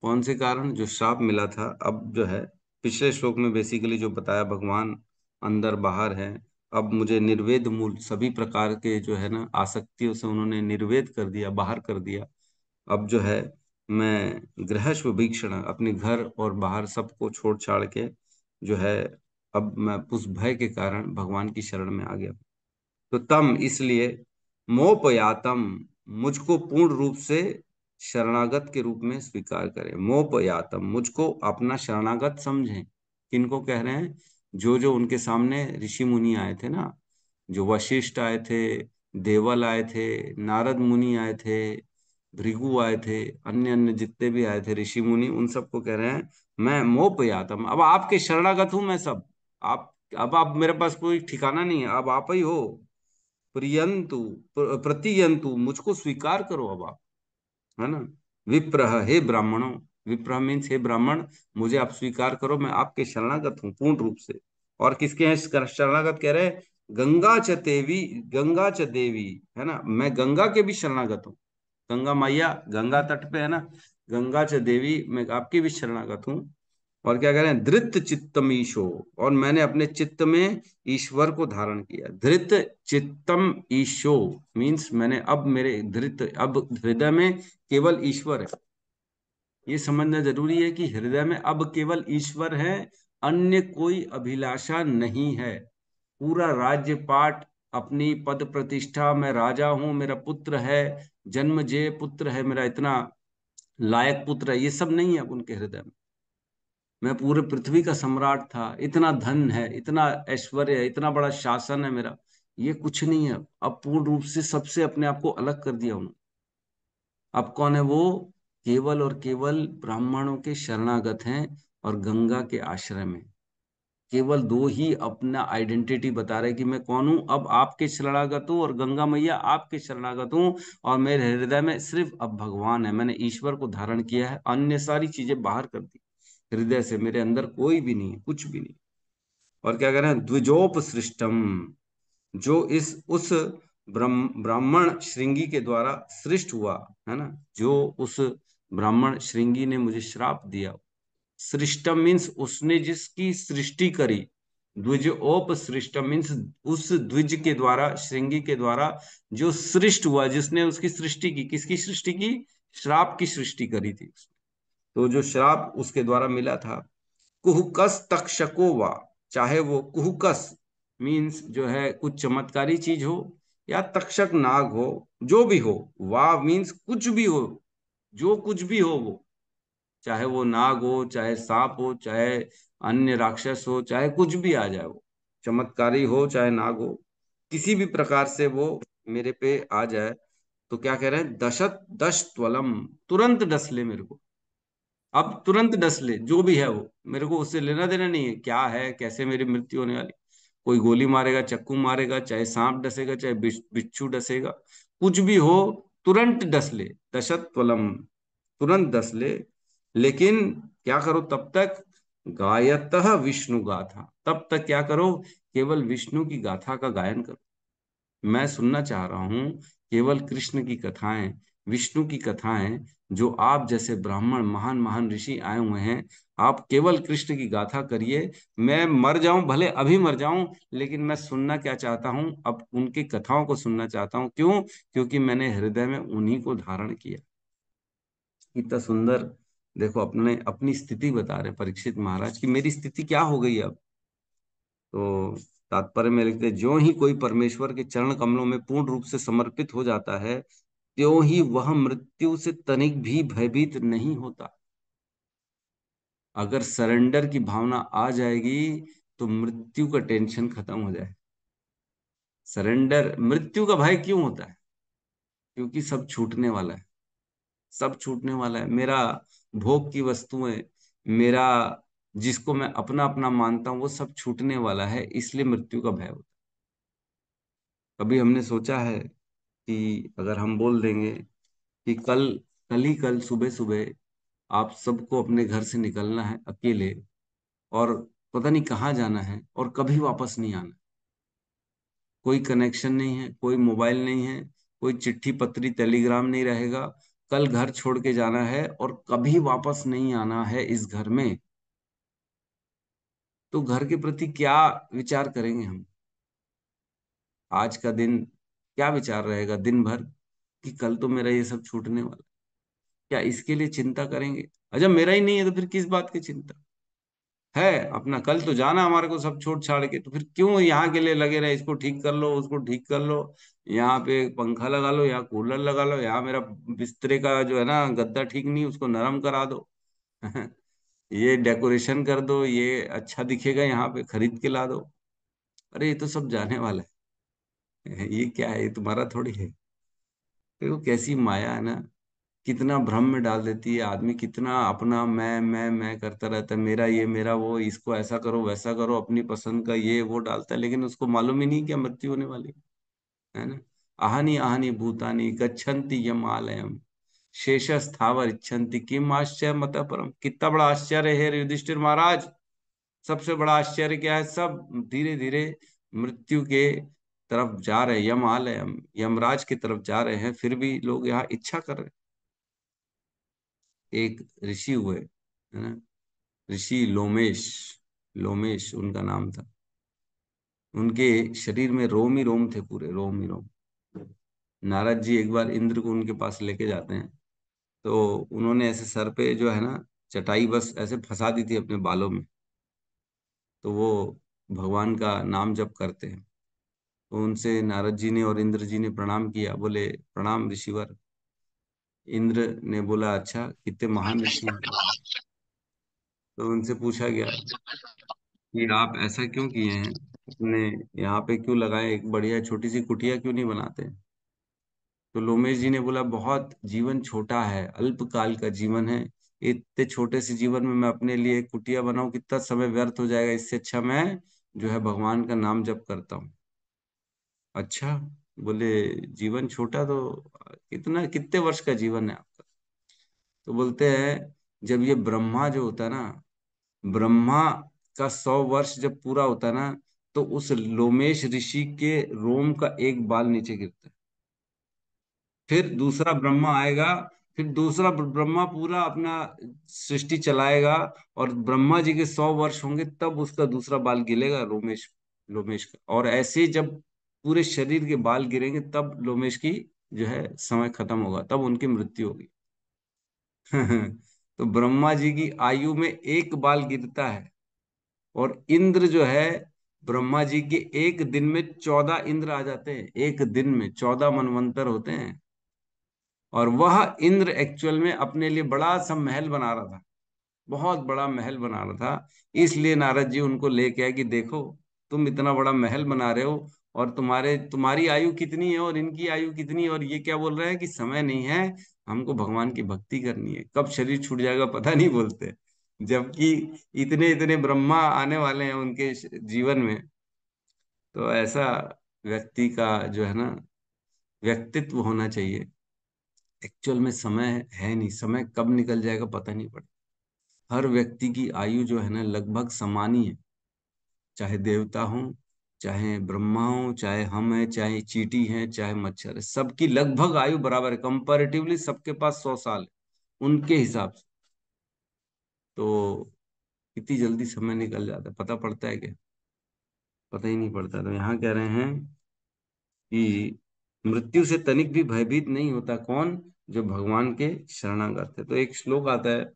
कौन से कारण, जो श्राप मिला था, अब जो है पिछले श्लोक में बेसिकली जो बताया, भगवान अंदर बाहर है। अब मुझे निर्वेद मूल सभी प्रकार के जो है ना आसक्तियों से उन्होंने निर्वेद कर दिया, बाहर कर दिया। अब जो है मैं गृहस्व वीक्षण, अपने घर और बाहर सबको छोड़ छाड़ के जो है, अब मैं उस भय के कारण भगवान की शरण में आ गया। तो तम, इसलिए, मोपयातम, मुझको पूर्ण रूप से शरणागत के रूप में स्वीकार करें। मोपयातम, मुझको अपना शरणागत समझें। किनको कह रहे हैं? जो जो उनके सामने ऋषि मुनि आए थे ना, जो वशिष्ठ आए थे, देवल आए थे, नारद मुनि आए थे, भृगु आए थे, अन्य अन्य जितने भी आए थे ऋषि मुनि, उन सबको कह रहे हैं मैं मोपयातम, अब आपके शरणागत हूं मैं सब। आप, अब आप मेरे पास कोई ठिकाना नहीं है, अब आप ही हो। प्रियंतु, प्रतियंतु, मुझको स्वीकार करो अब आप, है ना। विप्रह, हे ब्राह्मणों, विप्रह मीन्स हे ब्राह्मण, मुझे आप स्वीकार करो, मैं आपके शरणागत हूँ पूर्ण रूप से। और किसके हैं शरणागत कह रहे हैं? गंगा च देवी, गंगा च देवी, है ना, मैं गंगा के भी शरणागत हूँ। गंगा मैया गंगा तट पे है ना, गंगा च देवी, मैं आपकी भी शरणागत हूँ। और क्या कह रहे हैं? धृत चित्तम ईशो, और मैंने अपने चित्त में ईश्वर को धारण किया। धृत चित्तम ईशो मीन्स मैंने, अब मेरे धृत, अब हृदय में केवल ईश्वर है। ये समझना जरूरी है कि हृदय में अब केवल ईश्वर है, अन्य कोई अभिलाषा नहीं है। पूरा राज्य पाट, अपनी पद प्रतिष्ठा, मैं राजा हूं, मेरा पुत्र है, जन्मजेय पुत्र है मेरा, इतना लायक पुत्र है, ये सब नहीं है अब उनके हृदय में। मैं पूरे पृथ्वी का सम्राट था, इतना धन है, इतना ऐश्वर्य है, इतना बड़ा शासन है मेरा, ये कुछ नहीं है। अब पूर्ण रूप से सबसे अपने आप को अलग कर दिया उन्होंने। अब कौन है वो? केवल और केवल ब्राह्मणों के शरणागत हैं और गंगा के आश्रय में। केवल दो ही अपना आइडेंटिटी बता रहे कि मैं कौन हूं। अब आपके शरणागत हूं और गंगा मैया आपके शरणागत हूं, और मेरे हृदय में सिर्फ अब भगवान है। मैंने ईश्वर को धारण किया है, अन्य सारी चीजें बाहर कर दी हृदय से। मेरे अंदर कोई भी नहीं है, कुछ भी नहीं। और क्या कह रहे हैं? द्विजोप सृष्टम, जो इस उस ब्राह्मण श्रृंगी के द्वारा सृष्ट हुआ, है ना, जो उस ब्राह्मण श्रृंगी ने मुझे श्राप दिया। सृष्टम मीन्स उसने जिसकी सृष्टि करी। द्विज ओप सृष्टम मीन्स उस द्विज के द्वारा, श्रृंगी के द्वारा जो सृष्ट हुआ, जिसने उसकी सृष्टि की। किसकी सृष्टि की? श्राप की सृष्टि करी थी। तो जो श्राप उसके द्वारा मिला था, कुहकस तक्षको वा, चाहे वो कुहकस मीन्स जो है कुछ चमत्कारी चीज हो, या तक्षक नाग हो, जो भी हो, वाह मीन्स कुछ भी हो, जो कुछ भी हो वो, चाहे वो नाग हो, चाहे सांप हो, चाहे अन्य राक्षस हो, चाहे कुछ भी आ जाए, वो चमत्कारी हो चाहे नाग हो, किसी भी प्रकार से वो मेरे पे आ जाए, तो क्या कह रहे हैं? दशत दश त्वलम, तुरंत डस ले मेरे को। अब तुरंत डस ले, जो भी है वो, मेरे को उससे लेना देना नहीं है क्या है, कैसे मेरी मृत्यु होने वाली। कोई गोली मारेगा, चक्कू मारेगा, चाहे सांप डसेगा, चाहे बिच्छू डसेगा, कुछ भी हो, तुरंत डस ले। दशत्वलम, तुरंत डस ले। लेकिन क्या करो तब तक? गायतः विष्णु गाथा, तब तक क्या करो? केवल विष्णु की गाथा का गायन करो। मैं सुनना चाह रहा हूं केवल कृष्ण की कथाएं, विष्णु की कथाएं। जो आप जैसे ब्राह्मण, महान महान ऋषि आए हुए हैं, आप केवल कृष्ण की गाथा करिए। मैं मर जाऊं, भले अभी मर जाऊं, लेकिन मैं सुनना क्या चाहता हूं? अब उनकी कथाओं को सुनना चाहता हूं। क्यों? क्योंकि मैंने हृदय में उन्हीं को धारण किया। कितना सुंदर, देखो, अपने अपनी स्थिति बता रहे परीक्षित महाराज की, मेरी स्थिति क्या हो गई अब। तो तात्पर्य में लिखते हैं, जो ही कोई परमेश्वर के चरण कमलों में पूर्ण रूप से समर्पित हो जाता है, त्यों ही वह मृत्यु से तनिक भी भयभीत नहीं होता। अगर सरेंडर की भावना आ जाएगी तो मृत्यु का टेंशन खत्म हो जाए। सरेंडर, मृत्यु का भय क्यों होता है? क्योंकि सब छूटने वाला है। सब छूटने वाला है। मेरा भोग की वस्तुएं, मेरा जिसको मैं अपना अपना मानता हूं, वो सब छूटने वाला है, इसलिए मृत्यु का भय होता है। कभी हमने सोचा है कि अगर हम बोल देंगे कि कल, कल ही कल सुबह सुबह आप सबको अपने घर से निकलना है अकेले, और पता नहीं कहाँ जाना है और कभी वापस नहीं आना, कोई कनेक्शन नहीं है, कोई मोबाइल नहीं है, कोई चिट्ठी पत्री टेलीग्राम नहीं रहेगा, कल घर छोड़ के जाना है और कभी वापस नहीं आना है इस घर में, तो घर के प्रति क्या विचार करेंगे हम? आज का दिन क्या विचार रहेगा दिन भर कि कल तो मेरा ये सब छूटने वाला, क्या इसके लिए चिंता करेंगे? अच्छा, मेरा ही नहीं है तो फिर किस बात की चिंता है? अपना कल तो जाना हमारे को सब छोड़ छाड़ के, तो फिर क्यों यहाँ के लिए लगे रहे, इसको ठीक कर लो, उसको ठीक कर लो, यहाँ पे पंखा लगा लो, यहाँ कूलर लगा लो, यहाँ मेरा बिस्तरे का जो है ना गद्दा ठीक नहीं उसको नरम करा दो। ये डेकोरेशन कर दो, ये अच्छा दिखेगा, यहाँ पे खरीद के ला दो। अरे ये तो सब जाने वाला है। ये क्या है? ये तुम्हारा थोड़ी है। देखो कैसी माया है ना, कितना भ्रम में डाल देती है आदमी, कितना अपना मैं करता रहता है, मेरा ये मेरा वो, इसको ऐसा करो वैसा करो, अपनी पसंद का ये वो डालता है, लेकिन उसको मालूम ही नहीं क्या मृत्यु होने वाली है ना। आहनि आहनि भूतानि गच्छन्ति यमालयम शेष स्थावर इच्छन्ति किम आश्चर्य मत परम। कितना बड़ा आश्चर्य है युधिष्ठिर महाराज। सबसे बड़ा आश्चर्य क्या है? सब धीरे धीरे मृत्यु के तरफ जा रहे हैं, यमालयम यमराज की तरफ जा रहे हैं, फिर भी लोग यहाँ इच्छा कर रहे हैं। एक ऋषि हुए, है ना, ऋषि लोमेश, लोमेश उनका नाम था। उनके शरीर में रोम ही रोम थे, पूरे रोम ही रोम। नारद जी एक बार इंद्र को उनके पास लेके जाते हैं, तो उन्होंने ऐसे सर पे जो है ना चटाई बस ऐसे फंसा दी थी अपने बालों में, तो वो भगवान का नाम जप करते हैं। तो उनसे नारद जी ने और इंद्र जी ने प्रणाम किया, बोले प्रणाम ऋषिवर। इंद्र ने बोला अच्छा, कितने महान ऋषि हैं। तो उनसे पूछा गया कि आप ऐसा क्यों किए हैं, अपने यहाँ पे क्यों लगाए, एक बढ़िया छोटी सी कुटिया क्यों नहीं बनाते? तो लोमेश जी ने बोला बहुत जीवन छोटा है, अल्पकाल का जीवन है, इतने छोटे से जीवन में मैं अपने लिए एक कुटिया बनाऊं, कितना समय व्यर्थ हो जाएगा, इससे अच्छा मैं जो है भगवान का नाम जप करता हूँ। अच्छा, बोले जीवन छोटा तो कितना, कितने वर्ष का जीवन है आपका? तो बोलते हैं जब ये ब्रह्मा जो होता है ना, ब्रह्मा का 100 वर्ष जब पूरा होता है ना, तो उस लोमेश ऋषि के रोम का एक बाल नीचे गिरता है। फिर दूसरा ब्रह्मा आएगा, फिर दूसरा ब्रह्मा पूरा अपना सृष्टि चलाएगा, और ब्रह्मा जी के 100 वर्ष होंगे तब उसका दूसरा बाल गिरेगा, लोमेश, लोमेश का। और ऐसे जब पूरे शरीर के बाल गिरेंगे तब लोमेश की जो है समय खत्म होगा, तब उनकी मृत्यु होगी। तो ब्रह्मा जी की आयु में एक बाल गिरता है, और इंद्र जो है, ब्रह्मा जी के एक दिन में 14 इंद्र आ जाते हैं, एक दिन में 14 मनवंतर होते हैं। और वह इंद्र एक्चुअल में अपने लिए बड़ा सा महल बना रहा था, बहुत बड़ा महल बना रहा था। इसलिए नारद जी उनको लेके आए कि देखो, तुम इतना बड़ा महल बना रहे हो, और तुम्हारी आयु कितनी है और इनकी आयु कितनी है, और ये क्या बोल रहे हैं कि समय नहीं है, हमको भगवान की भक्ति करनी है, कब शरीर छूट जाएगा पता नहीं बोलते। जबकि इतने इतने ब्रह्मा आने वाले हैं उनके जीवन में। तो ऐसा व्यक्ति का जो है ना व्यक्तित्व होना चाहिए। एक्चुअल में समय है नहीं, समय कब निकल जाएगा पता नहीं पड़ता। हर व्यक्ति की आयु जो है ना लगभग समान ही है, चाहे देवता हो, चाहे ब्रह्मा हो, चाहे हम हैं, चाहे चींटी हैं, चाहे मच्छर है, सबकी लगभग आयु बराबर है, कंपैरेटिवली सबके पास 100 साल है उनके हिसाब से। तो कितनी जल्दी समय निकल जाता है, पता पड़ता है क्या? पता ही नहीं पड़ता। तो यहाँ कह रहे हैं कि मृत्यु से तनिक भी भयभीत नहीं होता कौन? जो भगवान के शरणागत है। तो एक श्लोक आता है,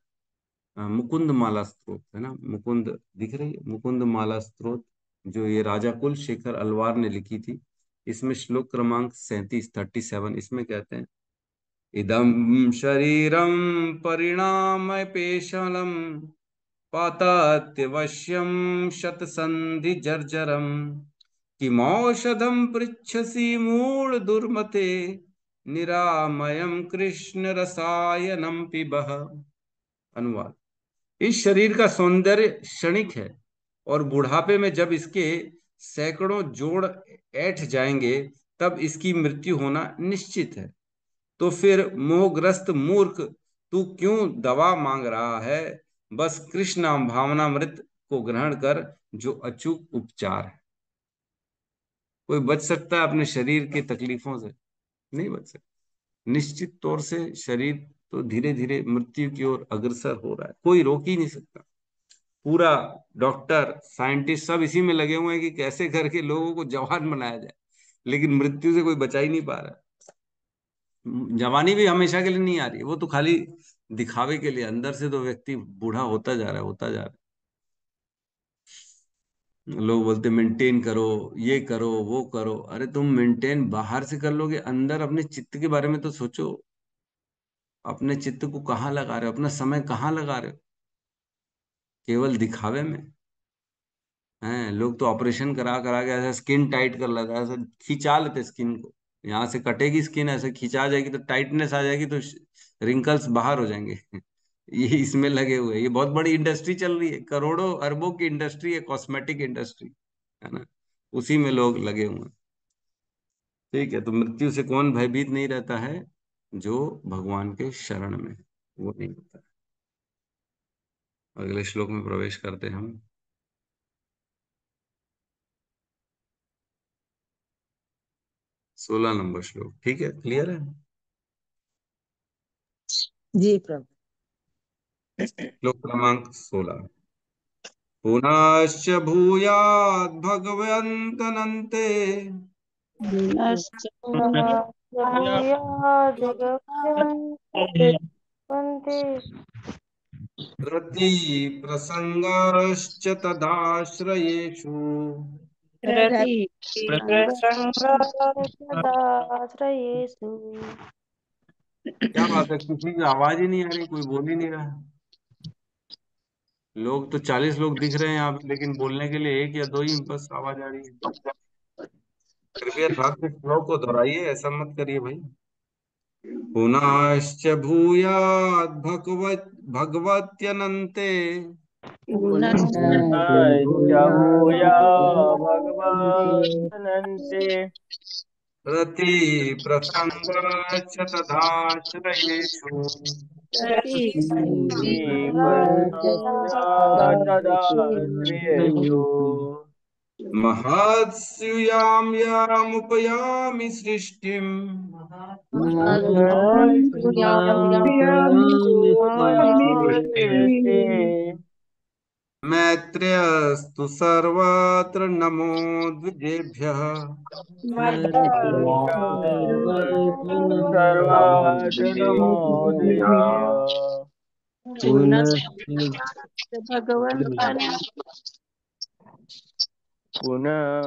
मुकुंद माला स्तोत्र, है ना, मुकुंद दिख रही है, मुकुंद माला स्तोत्र, जो ये राजा कुल शेखर अलवार ने लिखी थी। इसमें श्लोक क्रमांक 37, 37, इसमें कहते हैं इदं शरीरं परिणामपेशलं पातात्यवश्यं शतसन्धिजर्जरम् किमौषधं पृच्छसि मूढदुर्मते निरामयं कृष्ण रसायनं पिबः। अनुवाद। इस शरीर का सौंदर्य क्षणिक है और बुढ़ापे में जब इसके सैकड़ों जोड़ ऐंठ जाएंगे तब इसकी मृत्यु होना निश्चित है। तो फिर मोहग्रस्त मूर्ख, तू क्यों दवा मांग रहा है? बस कृष्ण भावनामृत को ग्रहण कर, जो अचूक उपचार है। कोई बच सकता है अपने शरीर की तकलीफों से? नहीं बच सकता। निश्चित तौर से शरीर तो धीरे धीरे मृत्यु की ओर अग्रसर हो रहा है, कोई रोक ही नहीं सकता। पूरा डॉक्टर साइंटिस्ट सब इसी में लगे हुए हैं कि कैसे करके लोगों को जवान बनाया जाए, लेकिन मृत्यु से कोई बचा ही नहीं पा रहा। जवानी भी हमेशा के लिए नहीं आ रही, वो तो खाली दिखावे के लिए। अंदर से तो व्यक्ति बूढ़ा होता जा रहा है, होता जा रहा है। लोग बोलते मेंटेन करो, ये करो, वो करो। अरे तुम मेंटेन बाहर से कर लोगे, अंदर अपने चित्त के बारे में तो सोचो। अपने चित्त को कहाँ लगा रहे हो? अपना समय कहाँ लगा रहे हो? केवल दिखावे में हैं। लोग तो ऑपरेशन करा करा के ऐसा स्किन टाइट कर लेता है, ऐसा खिंचा लेते स्किन को। यहाँ से कटेगी स्किन, ऐसे खिंचा जाएगी तो टाइटनेस आ जाएगी, तो रिंकल्स बाहर हो जाएंगे। ये इसमें लगे हुए हैं। ये बहुत बड़ी इंडस्ट्री चल रही है, करोड़ों अरबों की इंडस्ट्री है, कॉस्मेटिक इंडस्ट्री है ना। उसी में लोग लगे हुए हैं। ठीक है, तो मृत्यु से कौन भयभीत नहीं रहता है? जो भगवान के शरण में, वो नहीं होता है। अगले श्लोक में प्रवेश करते हैं हम। 16 नंबर श्लोक। ठीक है, क्लियर है? जी प्रभु। श्लोक क्रमांक 16। पुनश्च भूयात् भगवन्तनन्ते नश्च भूयाद्भगवन्ते रति प्रसंगाश्च तदाश्रयेषु। रति प्रसङ्गाश्रयेषु। क्या बात है, किसी की आवाज ही नहीं आ रही, कोई बोल ही नहीं रहा। लोग तो 40 लोग दिख रहे हैं यहाँ पे, लेकिन बोलने के लिए एक या दो ही बस आवाज आ रही है। कृपया ठाक से श्लोक को दोहराइए, ऐसा मत करिए भाई। पुनश्च भूयात् भगवत्यनन्ते पुनश्च भूया भगवानन्ते रति प्रसंगाश्च तथाश्रयेषु। रति तदाश्रयेषु महत्स्युयां यामुपयामि सृष्टिम् मैत्रेयस्तु सर्वत्र नमो द्विजेभ्यः। सर्वात्र नमो दिव्य भगवन्तने पुनः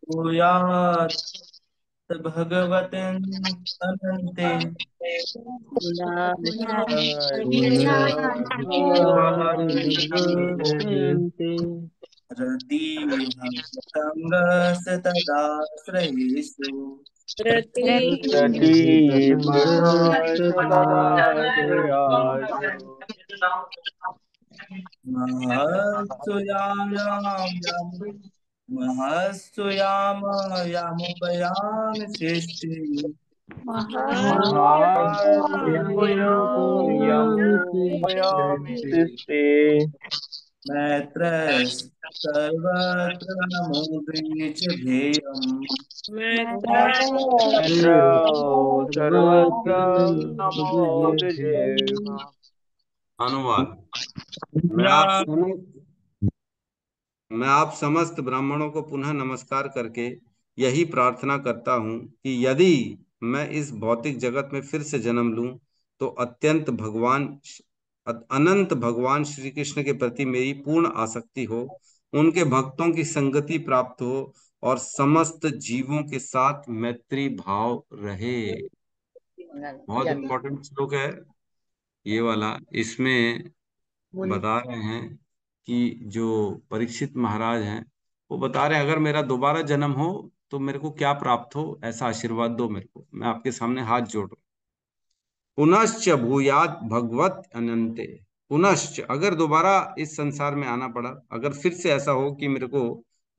भूयात् भगवते अनन्ते रतिहंसतदाश्रयेषु रति प्रसस्तदाश्रयासु महत्सुयाम सृष्टि महासुयामयामुपयामि सृष्टि मैत्र सर्वत्र नमो द्विजेभ्यम् मैत्र सर्वत्र नमो द्विजेभ्यः। अनुवाद। मैं आप मैं आप समस्त ब्राह्मणों को पुनः नमस्कार करके यही प्रार्थना करता हूं कि यदि मैं इस भौतिक जगत में फिर से जन्म लूं तो अनंत भगवान श्री कृष्ण के प्रति मेरी पूर्ण आसक्ति हो, उनके भक्तों की संगति प्राप्त हो और समस्त जीवों के साथ मैत्री भाव रहे। बहुत इंपॉर्टेंट श्लोक है ये वाला। इसमें बता रहे हैं कि जो परीक्षित महाराज हैं वो बता रहे हैं अगर मेरा दोबारा जन्म हो तो मेरे को क्या प्राप्त हो, ऐसा आशीर्वाद दो मेरे को, मैं आपके सामने हाथ जोड़ रहा हूं। पुनश्च भूयात भगवत अनंते। पुनश्च अगर दोबारा इस संसार में आना पड़ा, अगर फिर से ऐसा हो कि मेरे को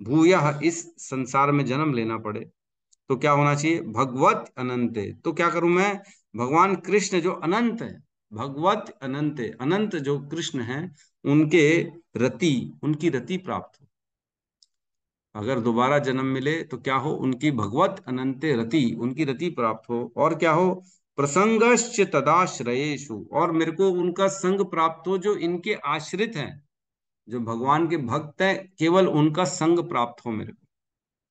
भूयः इस संसार में जन्म लेना पड़े, तो क्या होना चाहिए? भगवत अनंते। तो क्या करूं मैं? भगवान कृष्ण जो अनंत है, भगवत अनंते, अनंत जो कृष्ण है उनके रति, उनकी रति प्राप्त हो। अगर दोबारा जन्म मिले तो क्या हो? उनकी भगवत अनंते रति, उनकी रति प्राप्त हो। और क्या हो? प्रसंगश्च तदाश्रयेषु, और मेरे को उनका संग प्राप्त हो जो इनके आश्रित हैं, जो भगवान के भक्त हैं, केवल उनका संग प्राप्त हो मेरे को,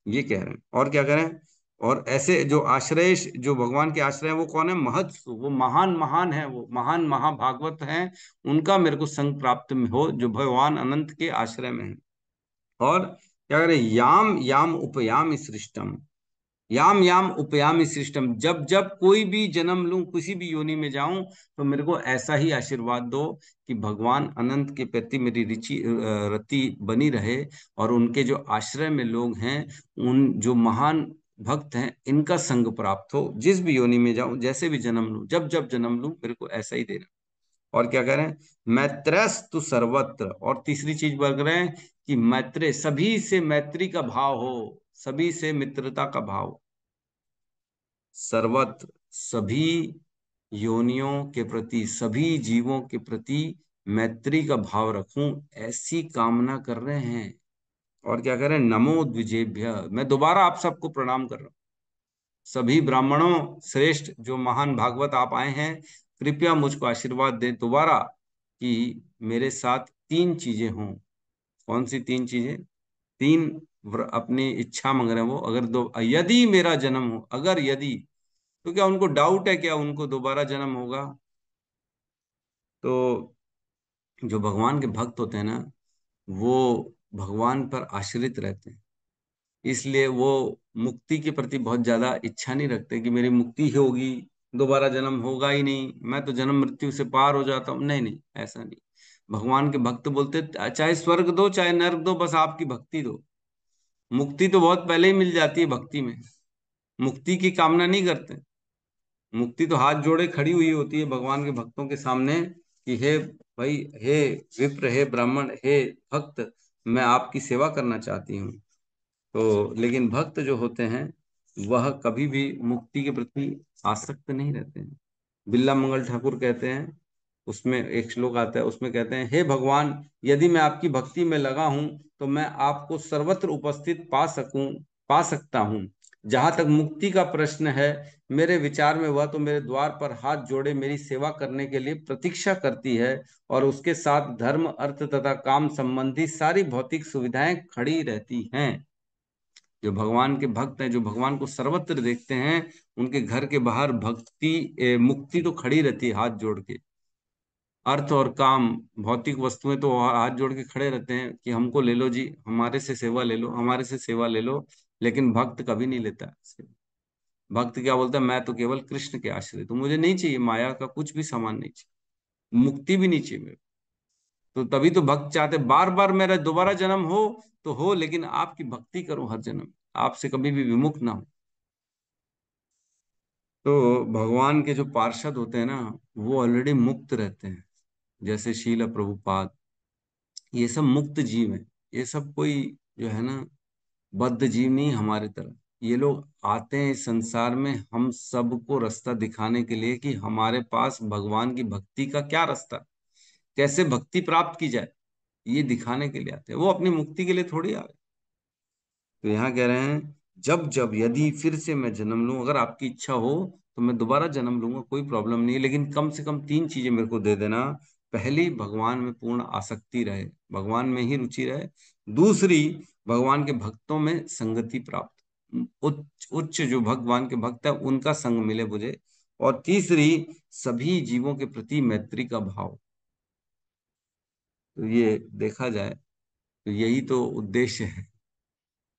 ये कह रहे हैं। और क्या कह रहे हैं? और ऐसे जो आश्रय, जो भगवान के आश्रय हैं वो कौन है? महत्सु, वो महान महान है, वो महान महाभागवत हैं, उनका मेरे को संग प्राप्त हो जो भगवान अनंत के आश्रय में है। और क्या करें? याम याम उपयाम सृष्टम, याम याम उपयाम सृष्टम, जब जब कोई भी जन्म लूं, किसी भी योनि में जाऊं, तो मेरे को ऐसा ही आशीर्वाद दो कि भगवान अनंत के प्रति मेरी रति बनी रहे, और उनके जो आश्रय में लोग हैं, उन जो महान भक्त हैं, इनका संग प्राप्त हो। जिस भी योनि में जाऊं, जैसे भी जन्म लूं, जब जब जन्म लूं, मेरे को ऐसा ही देना। और क्या कह रहे हैं? मैत्रस्तु सर्वत्र। और तीसरी चीज बोल रहे हैं कि मैत्रेय, सभी से मैत्री का भाव हो, सभी से मित्रता का भाव। सर्वत्र, सभी योनियों के प्रति, सभी जीवों के प्रति मैत्री का भाव रखूं, ऐसी कामना कर रहे हैं। और क्या कर रहे हैं? नमो द्विजेभ्य, मैं दोबारा आप सबको प्रणाम कर रहा हूं। सभी ब्राह्मणों श्रेष्ठ जो महान भागवत आप आए हैं, कृपया मुझको आशीर्वाद दें दोबारा कि मेरे साथ तीन चीजें हों। कौन सी तीन चीजें? तीन अपनी इच्छा मांग रहे हैं वो। अगर दो, यदि मेरा जन्म हो, अगर यदि, तो क्या उनको डाउट है क्या उनको दोबारा जन्म होगा? तो जो भगवान के भक्त होते हैं ना, वो भगवान पर आश्रित रहते हैं, इसलिए वो मुक्ति के प्रति बहुत ज्यादा इच्छा नहीं रखते कि मेरी मुक्ति ही होगी, दोबारा जन्म होगा ही नहीं, मैं तो जन्म मृत्यु से पार हो जाता हूँ। नहीं नहीं, ऐसा नहीं। भगवान के भक्त बोलते चाहे स्वर्ग दो चाहे नर्क दो, बस आपकी भक्ति दो। मुक्ति तो बहुत पहले ही मिल जाती है भक्ति में, मुक्ति की कामना नहीं करते। मुक्ति तो हाथ जोड़े खड़ी हुई होती है भगवान के भक्तों के सामने कि हे भाई, हे विप्र, हे ब्राह्मण, हे भक्त, मैं आपकी सेवा करना चाहती हूँ। तो लेकिन भक्त जो होते हैं वह कभी भी मुक्ति के प्रति आसक्त नहीं रहते हैं। बिल्ला मंगल ठाकुर कहते हैं, उसमें एक श्लोक आता है, उसमें कहते हैं, हे भगवान, यदि मैं आपकी भक्ति में लगा हूं तो मैं आपको सर्वत्र उपस्थित पा सकता हूं। जहां तक मुक्ति का प्रश्न है, मेरे विचार में वह तो मेरे द्वार पर हाथ जोड़े मेरी सेवा करने के लिए प्रतीक्षा करती है, और उसके साथ धर्म अर्थ तथा काम संबंधी सारी भौतिक सुविधाएं खड़ी रहती हैं। जो भगवान के भक्त हैं, जो भगवान को सर्वत्र देखते हैं, उनके घर के बाहर भक्ति मुक्ति तो खड़ी रहती है हाथ जोड़ के। अर्थ और काम, भौतिक वस्तुएं तो हाथ जोड़ के खड़े रहते हैं कि हमको ले लो जी, हमारे से सेवा ले लो, हमारे से सेवा ले लो। लेकिन भक्त कभी नहीं लेता सेवा। भक्त क्या बोलता है? मैं तो केवल कृष्ण के आश्रित हूँ, मुझे नहीं चाहिए माया का कुछ भी सामान, नहीं चाहिए, मुक्ति भी नहीं चाहिए मेरे को। तो तभी तो भक्त चाहते बार बार मेरा दोबारा जन्म हो तो हो, लेकिन आपकी भक्ति करूं हर जन्म, आपसे कभी भी विमुख ना हो। तो भगवान के जो पार्षद होते हैं ना, वो ऑलरेडी मुक्त रहते हैं, जैसे शील प्रभुपाद, ये सब मुक्त जीव हैं। ये सब कोई जो है ना, बद्ध जीव नहीं हमारी तरह। ये लोग आते हैं इस संसार में हम सबको रास्ता दिखाने के लिए कि हमारे पास भगवान की भक्ति का क्या रास्ता, कैसे भक्ति प्राप्त की जाए, ये दिखाने के लिए आते हैं। वो अपनी मुक्ति के लिए थोड़ी आ रहे। तो यहाँ कह रहे हैं, जब जब यदि फिर से मैं जन्म लूं, अगर आपकी इच्छा हो तो मैं दोबारा जन्म लूंगा, कोई प्रॉब्लम नहीं है, लेकिन कम से कम तीन चीजें मेरे को दे देना। पहली, भगवान में पूर्ण आसक्ति रहे, भगवान में ही रुचि रहे। दूसरी, भगवान के भक्तों में संगति प्राप्त, उच्च उच्च जो भगवान के भक्त है उनका संग मिले मुझे। और तीसरी, सभी जीवों के प्रति मैत्री का भाव। तो ये देखा जाए तो यही तो उद्देश्य है।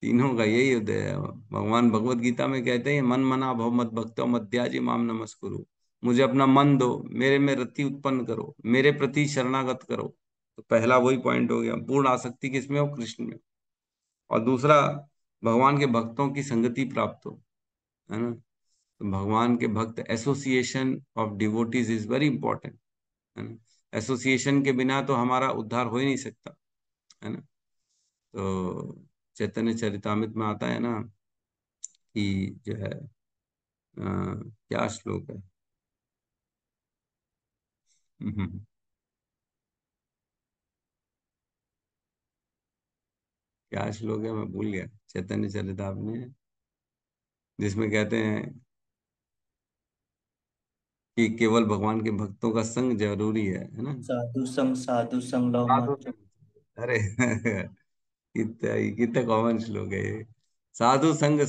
तीनों का यही उदय है। भगवान भगवत गीता में कहते हैं मन मना भव मत भक्तो मध्याजी माम नमस्कुरु। मुझे अपना मन दो, मेरे में रति उत्पन्न करो, मेरे प्रति शरणागत करो। तो पहला वही पॉइंट हो गया, पूर्ण आसक्ति किसमें हो? कृष्ण में। और दूसरा, भगवान के भक्तों की संगति प्राप्त हो, है ना। तो भगवान के भक्त, association of devotees is very important, है ना। एसोसिएशन के बिना तो हमारा उद्धार हो ही नहीं सकता, है ना। तो चैतन्य चरितामृत में आता है ना कि जो है क्या श्लोक है? हम्म, क्या श्लोक है, मैं भूल गया। चैतन्य चरितामृत में जिसमें कहते हैं कि केवल भगवान के भक्तों का संग जरूरी है ना। साधु संग लव साधु मत। संग। अरे कितना कितना कॉमन श्लोक है ये। साधु संग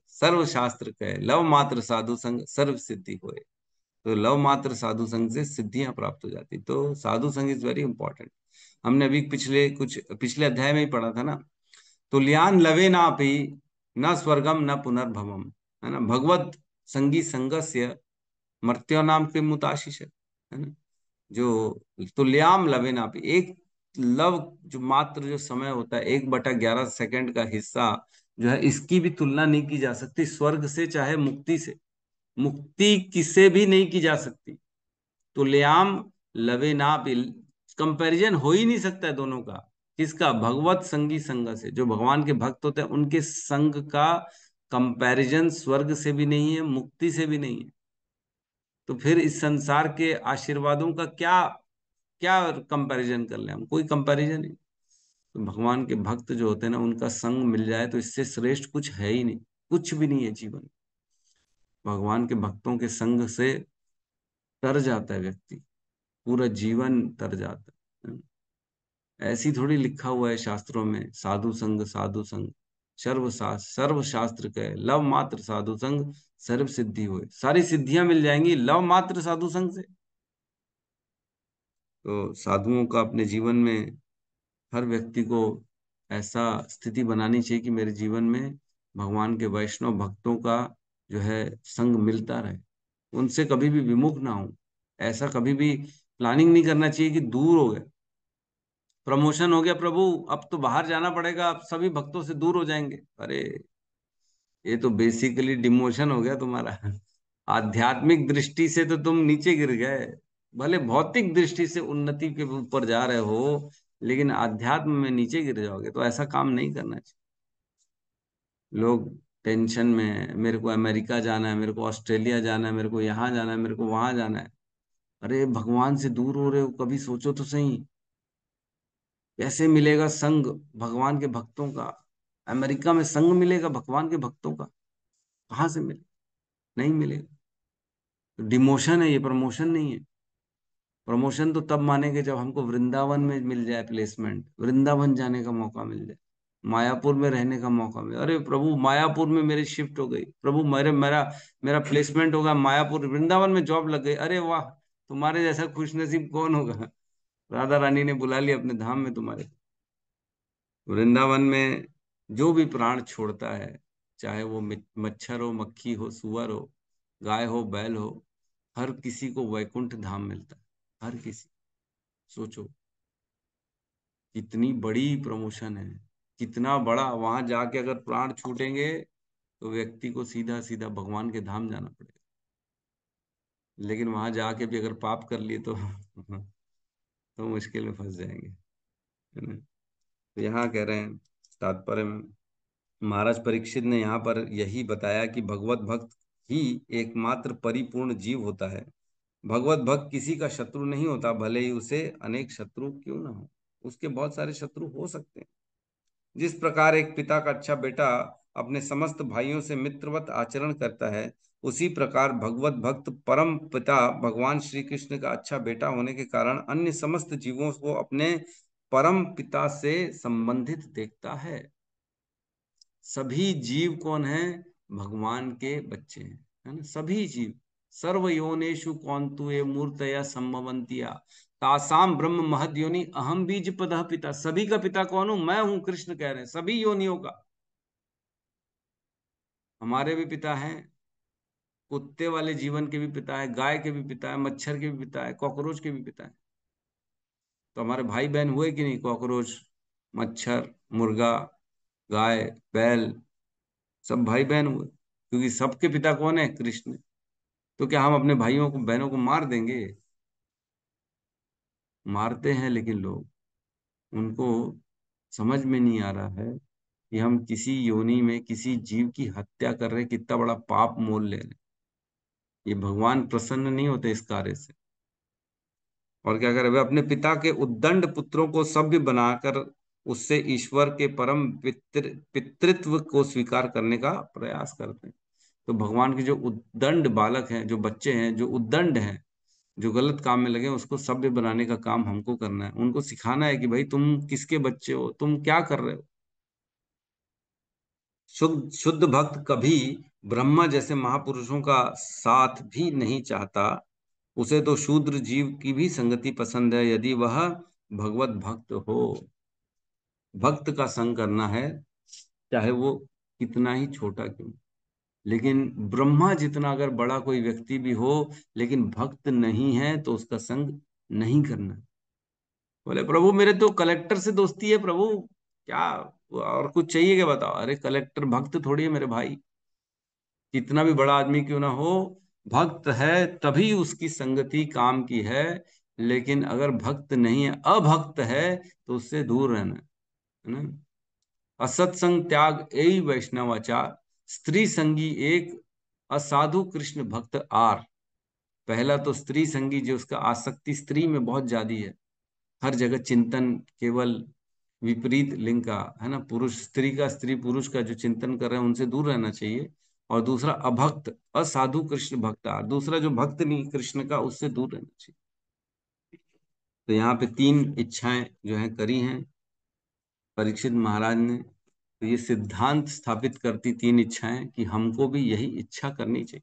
सर्व शास्त्र कहे, लव मात्र साधु संग सर्व सिद्धि होए। तो लव मात्र साधु संग से सिद्धियां प्राप्त हो जाती। तो साधु संग इज वेरी इंपॉर्टेंट। हमने अभी पिछले अध्याय में ही पढ़ा था ना, तुल्यान लवे नापि न स्वर्गम न पुनर्भवम, है ना। भगवत संगी संगस्य मर्त्यो नाम के मुताशिष, है ना। जो तुल्याम लवे नापि, एक लव जो मात्र जो समय होता है 1/11 सेकंड का हिस्सा, जो है इसकी भी तुलना नहीं की जा सकती स्वर्ग से, चाहे मुक्ति से। मुक्ति किससे भी नहीं की जा सकती। तुल्याम लवे नाप, कंपैरिजन हो ही नहीं सकता है दोनों का। किसका? भगवत संगी संग से। जो भगवान के भक्त होते हैं उनके संग का कंपैरिजन स्वर्ग से भी नहीं है, मुक्ति से भी नहीं है। तो फिर इस संसार के आशीर्वादों का क्या क्या कंपैरिजन कर ले हम? कोई कंपैरिजन नहीं। तो भगवान के भक्त जो होते हैं ना, उनका संग मिल जाए तो इससे श्रेष्ठ कुछ है ही नहीं, कुछ भी नहीं है जीवन। भगवान के भक्तों के संग से तर जाता है व्यक्ति, पूरा जीवन तर जाता है। ऐसी थोड़ी लिखा हुआ है शास्त्रों में, साधु संग सर्व शास्त्र कहे, लव मात्र साधु संग सर्व सिद्धि हुए। सारी सिद्धियां मिल जाएंगी लव मात्र साधु संग से। तो साधुओं का अपने जीवन में, हर व्यक्ति को ऐसा स्थिति बनानी चाहिए कि मेरे जीवन में भगवान के वैष्णव भक्तों का जो है संग मिलता रहे, उनसे कभी भी विमुख ना हो। ऐसा कभी भी प्लानिंग नहीं करना चाहिए कि दूर हो गए, प्रमोशन हो गया प्रभु, अब तो बाहर जाना पड़ेगा, अब सभी भक्तों से दूर हो जाएंगे। अरे ये तो बेसिकली डिमोशन हो गया तुम्हारा। आध्यात्मिक दृष्टि से तो तुम नीचे गिर गए। भले भौतिक दृष्टि से उन्नति के ऊपर जा रहे हो, लेकिन आध्यात्म में नीचे गिर जाओगे। तो ऐसा काम नहीं करना चाहिए। लोग टेंशन में हैं, मेरे को अमेरिका जाना है, मेरे को ऑस्ट्रेलिया जाना है, मेरे को यहाँ जाना है, मेरे को वहां जाना है। अरे भगवान से दूर हो रहे हो, कभी सोचो तो सही। कैसे मिलेगा संग भगवान के भक्तों का? अमेरिका में संग मिलेगा भगवान के भक्तों का? कहाँ से मिले? नहीं मिलेगा। तो डिमोशन है ये, प्रमोशन नहीं है। प्रमोशन तो तब मानेंगे जब हमको वृंदावन में मिल जाए प्लेसमेंट, वृंदावन जाने का मौका मिल जाए, मायापुर में रहने का मौका मिले। अरे प्रभु मायापुर में मेरी शिफ्ट हो गई, प्रभु मेरे मेरा मेरा प्लेसमेंट होगा मायापुर, वृंदावन में जॉब लग गई। अरे वाह, तुम्हारे जैसा खुशनसीब कौन होगा? राधा रानी ने बुला लिया अपने धाम में तुम्हारे। वृंदावन में जो भी प्राण छोड़ता है, चाहे वो मच्छर हो, मक्खी हो, सुअर हो, गाय हो, बैल हो, हर किसी को वैकुंठ धाम मिलता है, हर किसी। सोचो कितनी बड़ी प्रमोशन है, कितना बड़ा। वहां जाके अगर प्राण छूटेंगे तो व्यक्ति को सीधा सीधा भगवान के धाम जाना पड़ेगा। लेकिन वहां जाके भी अगर पाप कर लिए तो तो मुश्किल में फंस जाएंगे, है ना। तो यहाँ कह रहे हैं तात्पर्य में, महाराज परीक्षित ने यहाँ पर यही बताया कि भगवत भक्त ही एकमात्र परिपूर्ण जीव होता है। भगवत भक्त किसी का शत्रु नहीं होता, भले ही उसे अनेक शत्रु क्यों ना हो। उसके बहुत सारे शत्रु हो सकते हैं। जिस प्रकार एक पिता का अच्छा बेटा अपने समस्त भाइयों से मित्रवत आचरण करता है, उसी प्रकार भगवत भक्त परम पिता भगवान श्री कृष्ण का अच्छा बेटा होने के कारण अन्य समस्त जीवों को अपने परम पिता से संबंधित देखता है। सभी जीव कौन है? भगवान के बच्चे हैं, है ना। सभी जीव सर्व योनेषु कौंतु ये मूर्तया संभवंतिया तासाम ब्रह्म महद योनि अहम बीज पदः पिता। सभी का पिता कौन हूं? मैं हूं। कृष्ण कह रहे हैं सभी योनियों का। हमारे भी पिता हैं, कुत्ते वाले जीवन के भी पिता है, गाय के भी पिता है, मच्छर के भी पिता है, कॉकरोच के भी पिता है। तो हमारे भाई बहन हुए कि नहीं? कॉकरोच, मच्छर, मुर्गा, गाय, बैल, सब भाई बहन हुए, क्योंकि सबके पिता कौन है? कृष्ण। तो क्या हम अपने भाइयों को बहनों को मार देंगे? मारते हैं, लेकिन लोग, उनको समझ में नहीं आ रहा है कि हम किसी योनि में किसी जीव की हत्या कर रहे हैं, कितना बड़ा पाप मोल ले रहे हैं। ये भगवान प्रसन्न नहीं होते इस कार्य से। और क्या करे? वे अपने पिता के उद्दंड पुत्रों को सभ्य बनाकर उससे ईश्वर के परम पितृत्व को स्वीकार करने का प्रयास करते हैं। तो भगवान के जो उद्दंड बालक हैं, जो बच्चे हैं, जो उद्दंड हैं, जो गलत काम में लगे हैं, उसको सभ्य बनाने का काम हमको करना है। उनको सिखाना है कि भाई तुम किसके बच्चे हो, तुम क्या कर रहे हो। शुद्ध शुद्ध भक्त कभी ब्रह्मा जैसे महापुरुषों का साथ भी नहीं चाहता। उसे तो शूद्र जीव की भी संगति पसंद है, यदि वह भगवत भक्त हो। भक्त का संग करना है, चाहे वो कितना ही छोटा क्यों। लेकिन ब्रह्मा जितना अगर बड़ा कोई व्यक्ति भी हो, लेकिन भक्त नहीं है, तो उसका संग नहीं करना है। बोले प्रभु मेरे तो कलेक्टर से दोस्ती है प्रभु, क्या और कुछ चाहिए क्या बताओ? अरे कलेक्टर भक्त थोड़ी है मेरे भाई, कितना भी बड़ा आदमी क्यों ना हो, भक्त है तभी उसकी संगति काम की है। लेकिन अगर भक्त नहीं है, अभक्त है, तो उससे दूर रहना है ना। असत्संग त्याग एई वैष्णवाचार, स्त्री संगी एक, असाधु कृष्ण भक्त आर। पहला तो स्त्री संगी, जो उसका आसक्ति स्त्री में बहुत ज्यादा है, हर जगह चिंतन केवल विपरीत लिंग का है ना, पुरुष स्त्री का, स्त्री पुरुष का जो चिंतन कर रहे हैं उनसे दूर रहना चाहिए। और दूसरा अभक्त, असाधु कृष्ण भक्ता, दूसरा जो भक्त नहीं कृष्ण का, उससे दूर रहना चाहिए। तो यहाँ पे तीन इच्छाएं जो है करी हैं परीक्षित महाराज ने। तो ये सिद्धांत स्थापित करती तीन इच्छाएं कि हमको भी यही इच्छा करनी चाहिए।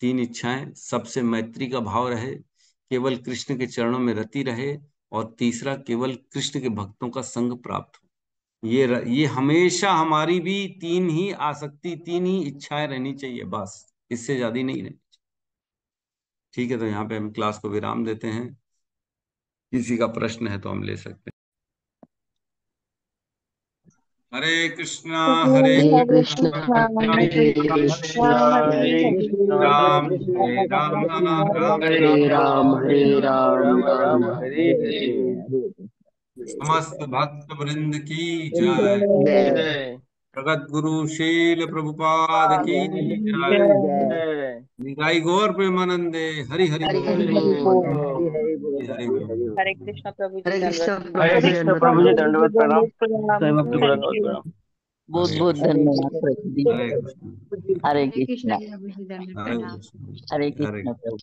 तीन इच्छाएं, सबसे मैत्री का भाव रहे, केवल कृष्ण के चरणों में रति रहे, और तीसरा केवल कृष्ण के भक्तों का संग प्राप्त हो। ये हमेशा हमारी भी तीन ही आसक्ति, तीन ही इच्छाएं रहनी चाहिए, बस इससे ज्यादा नहीं रहनी चाहिए। ठीक है, तो यहाँ पे हम क्लास को विराम देते हैं। किसी का प्रश्न है तो हम ले सकते हैं। हरे कृष्णा हरे हरे हरे कृष्णा कृष्णा हरे हरे कृष्णा कृष्णा हरे राम हरे हरे राम राम हरे राम हरे राम राम हरे हरे हरे। हरे। समस्त भक्त वृंद की जय। जय जय जगत गुरु शील प्रभुपाद की जय। जय जय। निताई गौर प्रेमानंदे। हरि हरि हरि बोल। हरि हरि बोल बोल। हरि हरि हरि बोल हरि हरि बोल। हरि बोल। हरे कृष्णा प्रभु जी हरे दंडवत कृष्ण प्रणाम। हरे प्रभु जी कृष्ण दंडवत प्रभु जी प्रणाम। दंडवत प्रणाम। प्रणाम। जय भक्त थैंक दंडवत यू। प्रणाम। बहुत हरे बहुत कृष्ण हरे धन्यवाद कृष्ण प्रभु जी। हरे कृष्ण हरे हरे कृष्णा। कृष्ण प्रभु जी दंडवत हरे प्रणाम। कृष्ण हरे हरे कृष्णा प्रभु।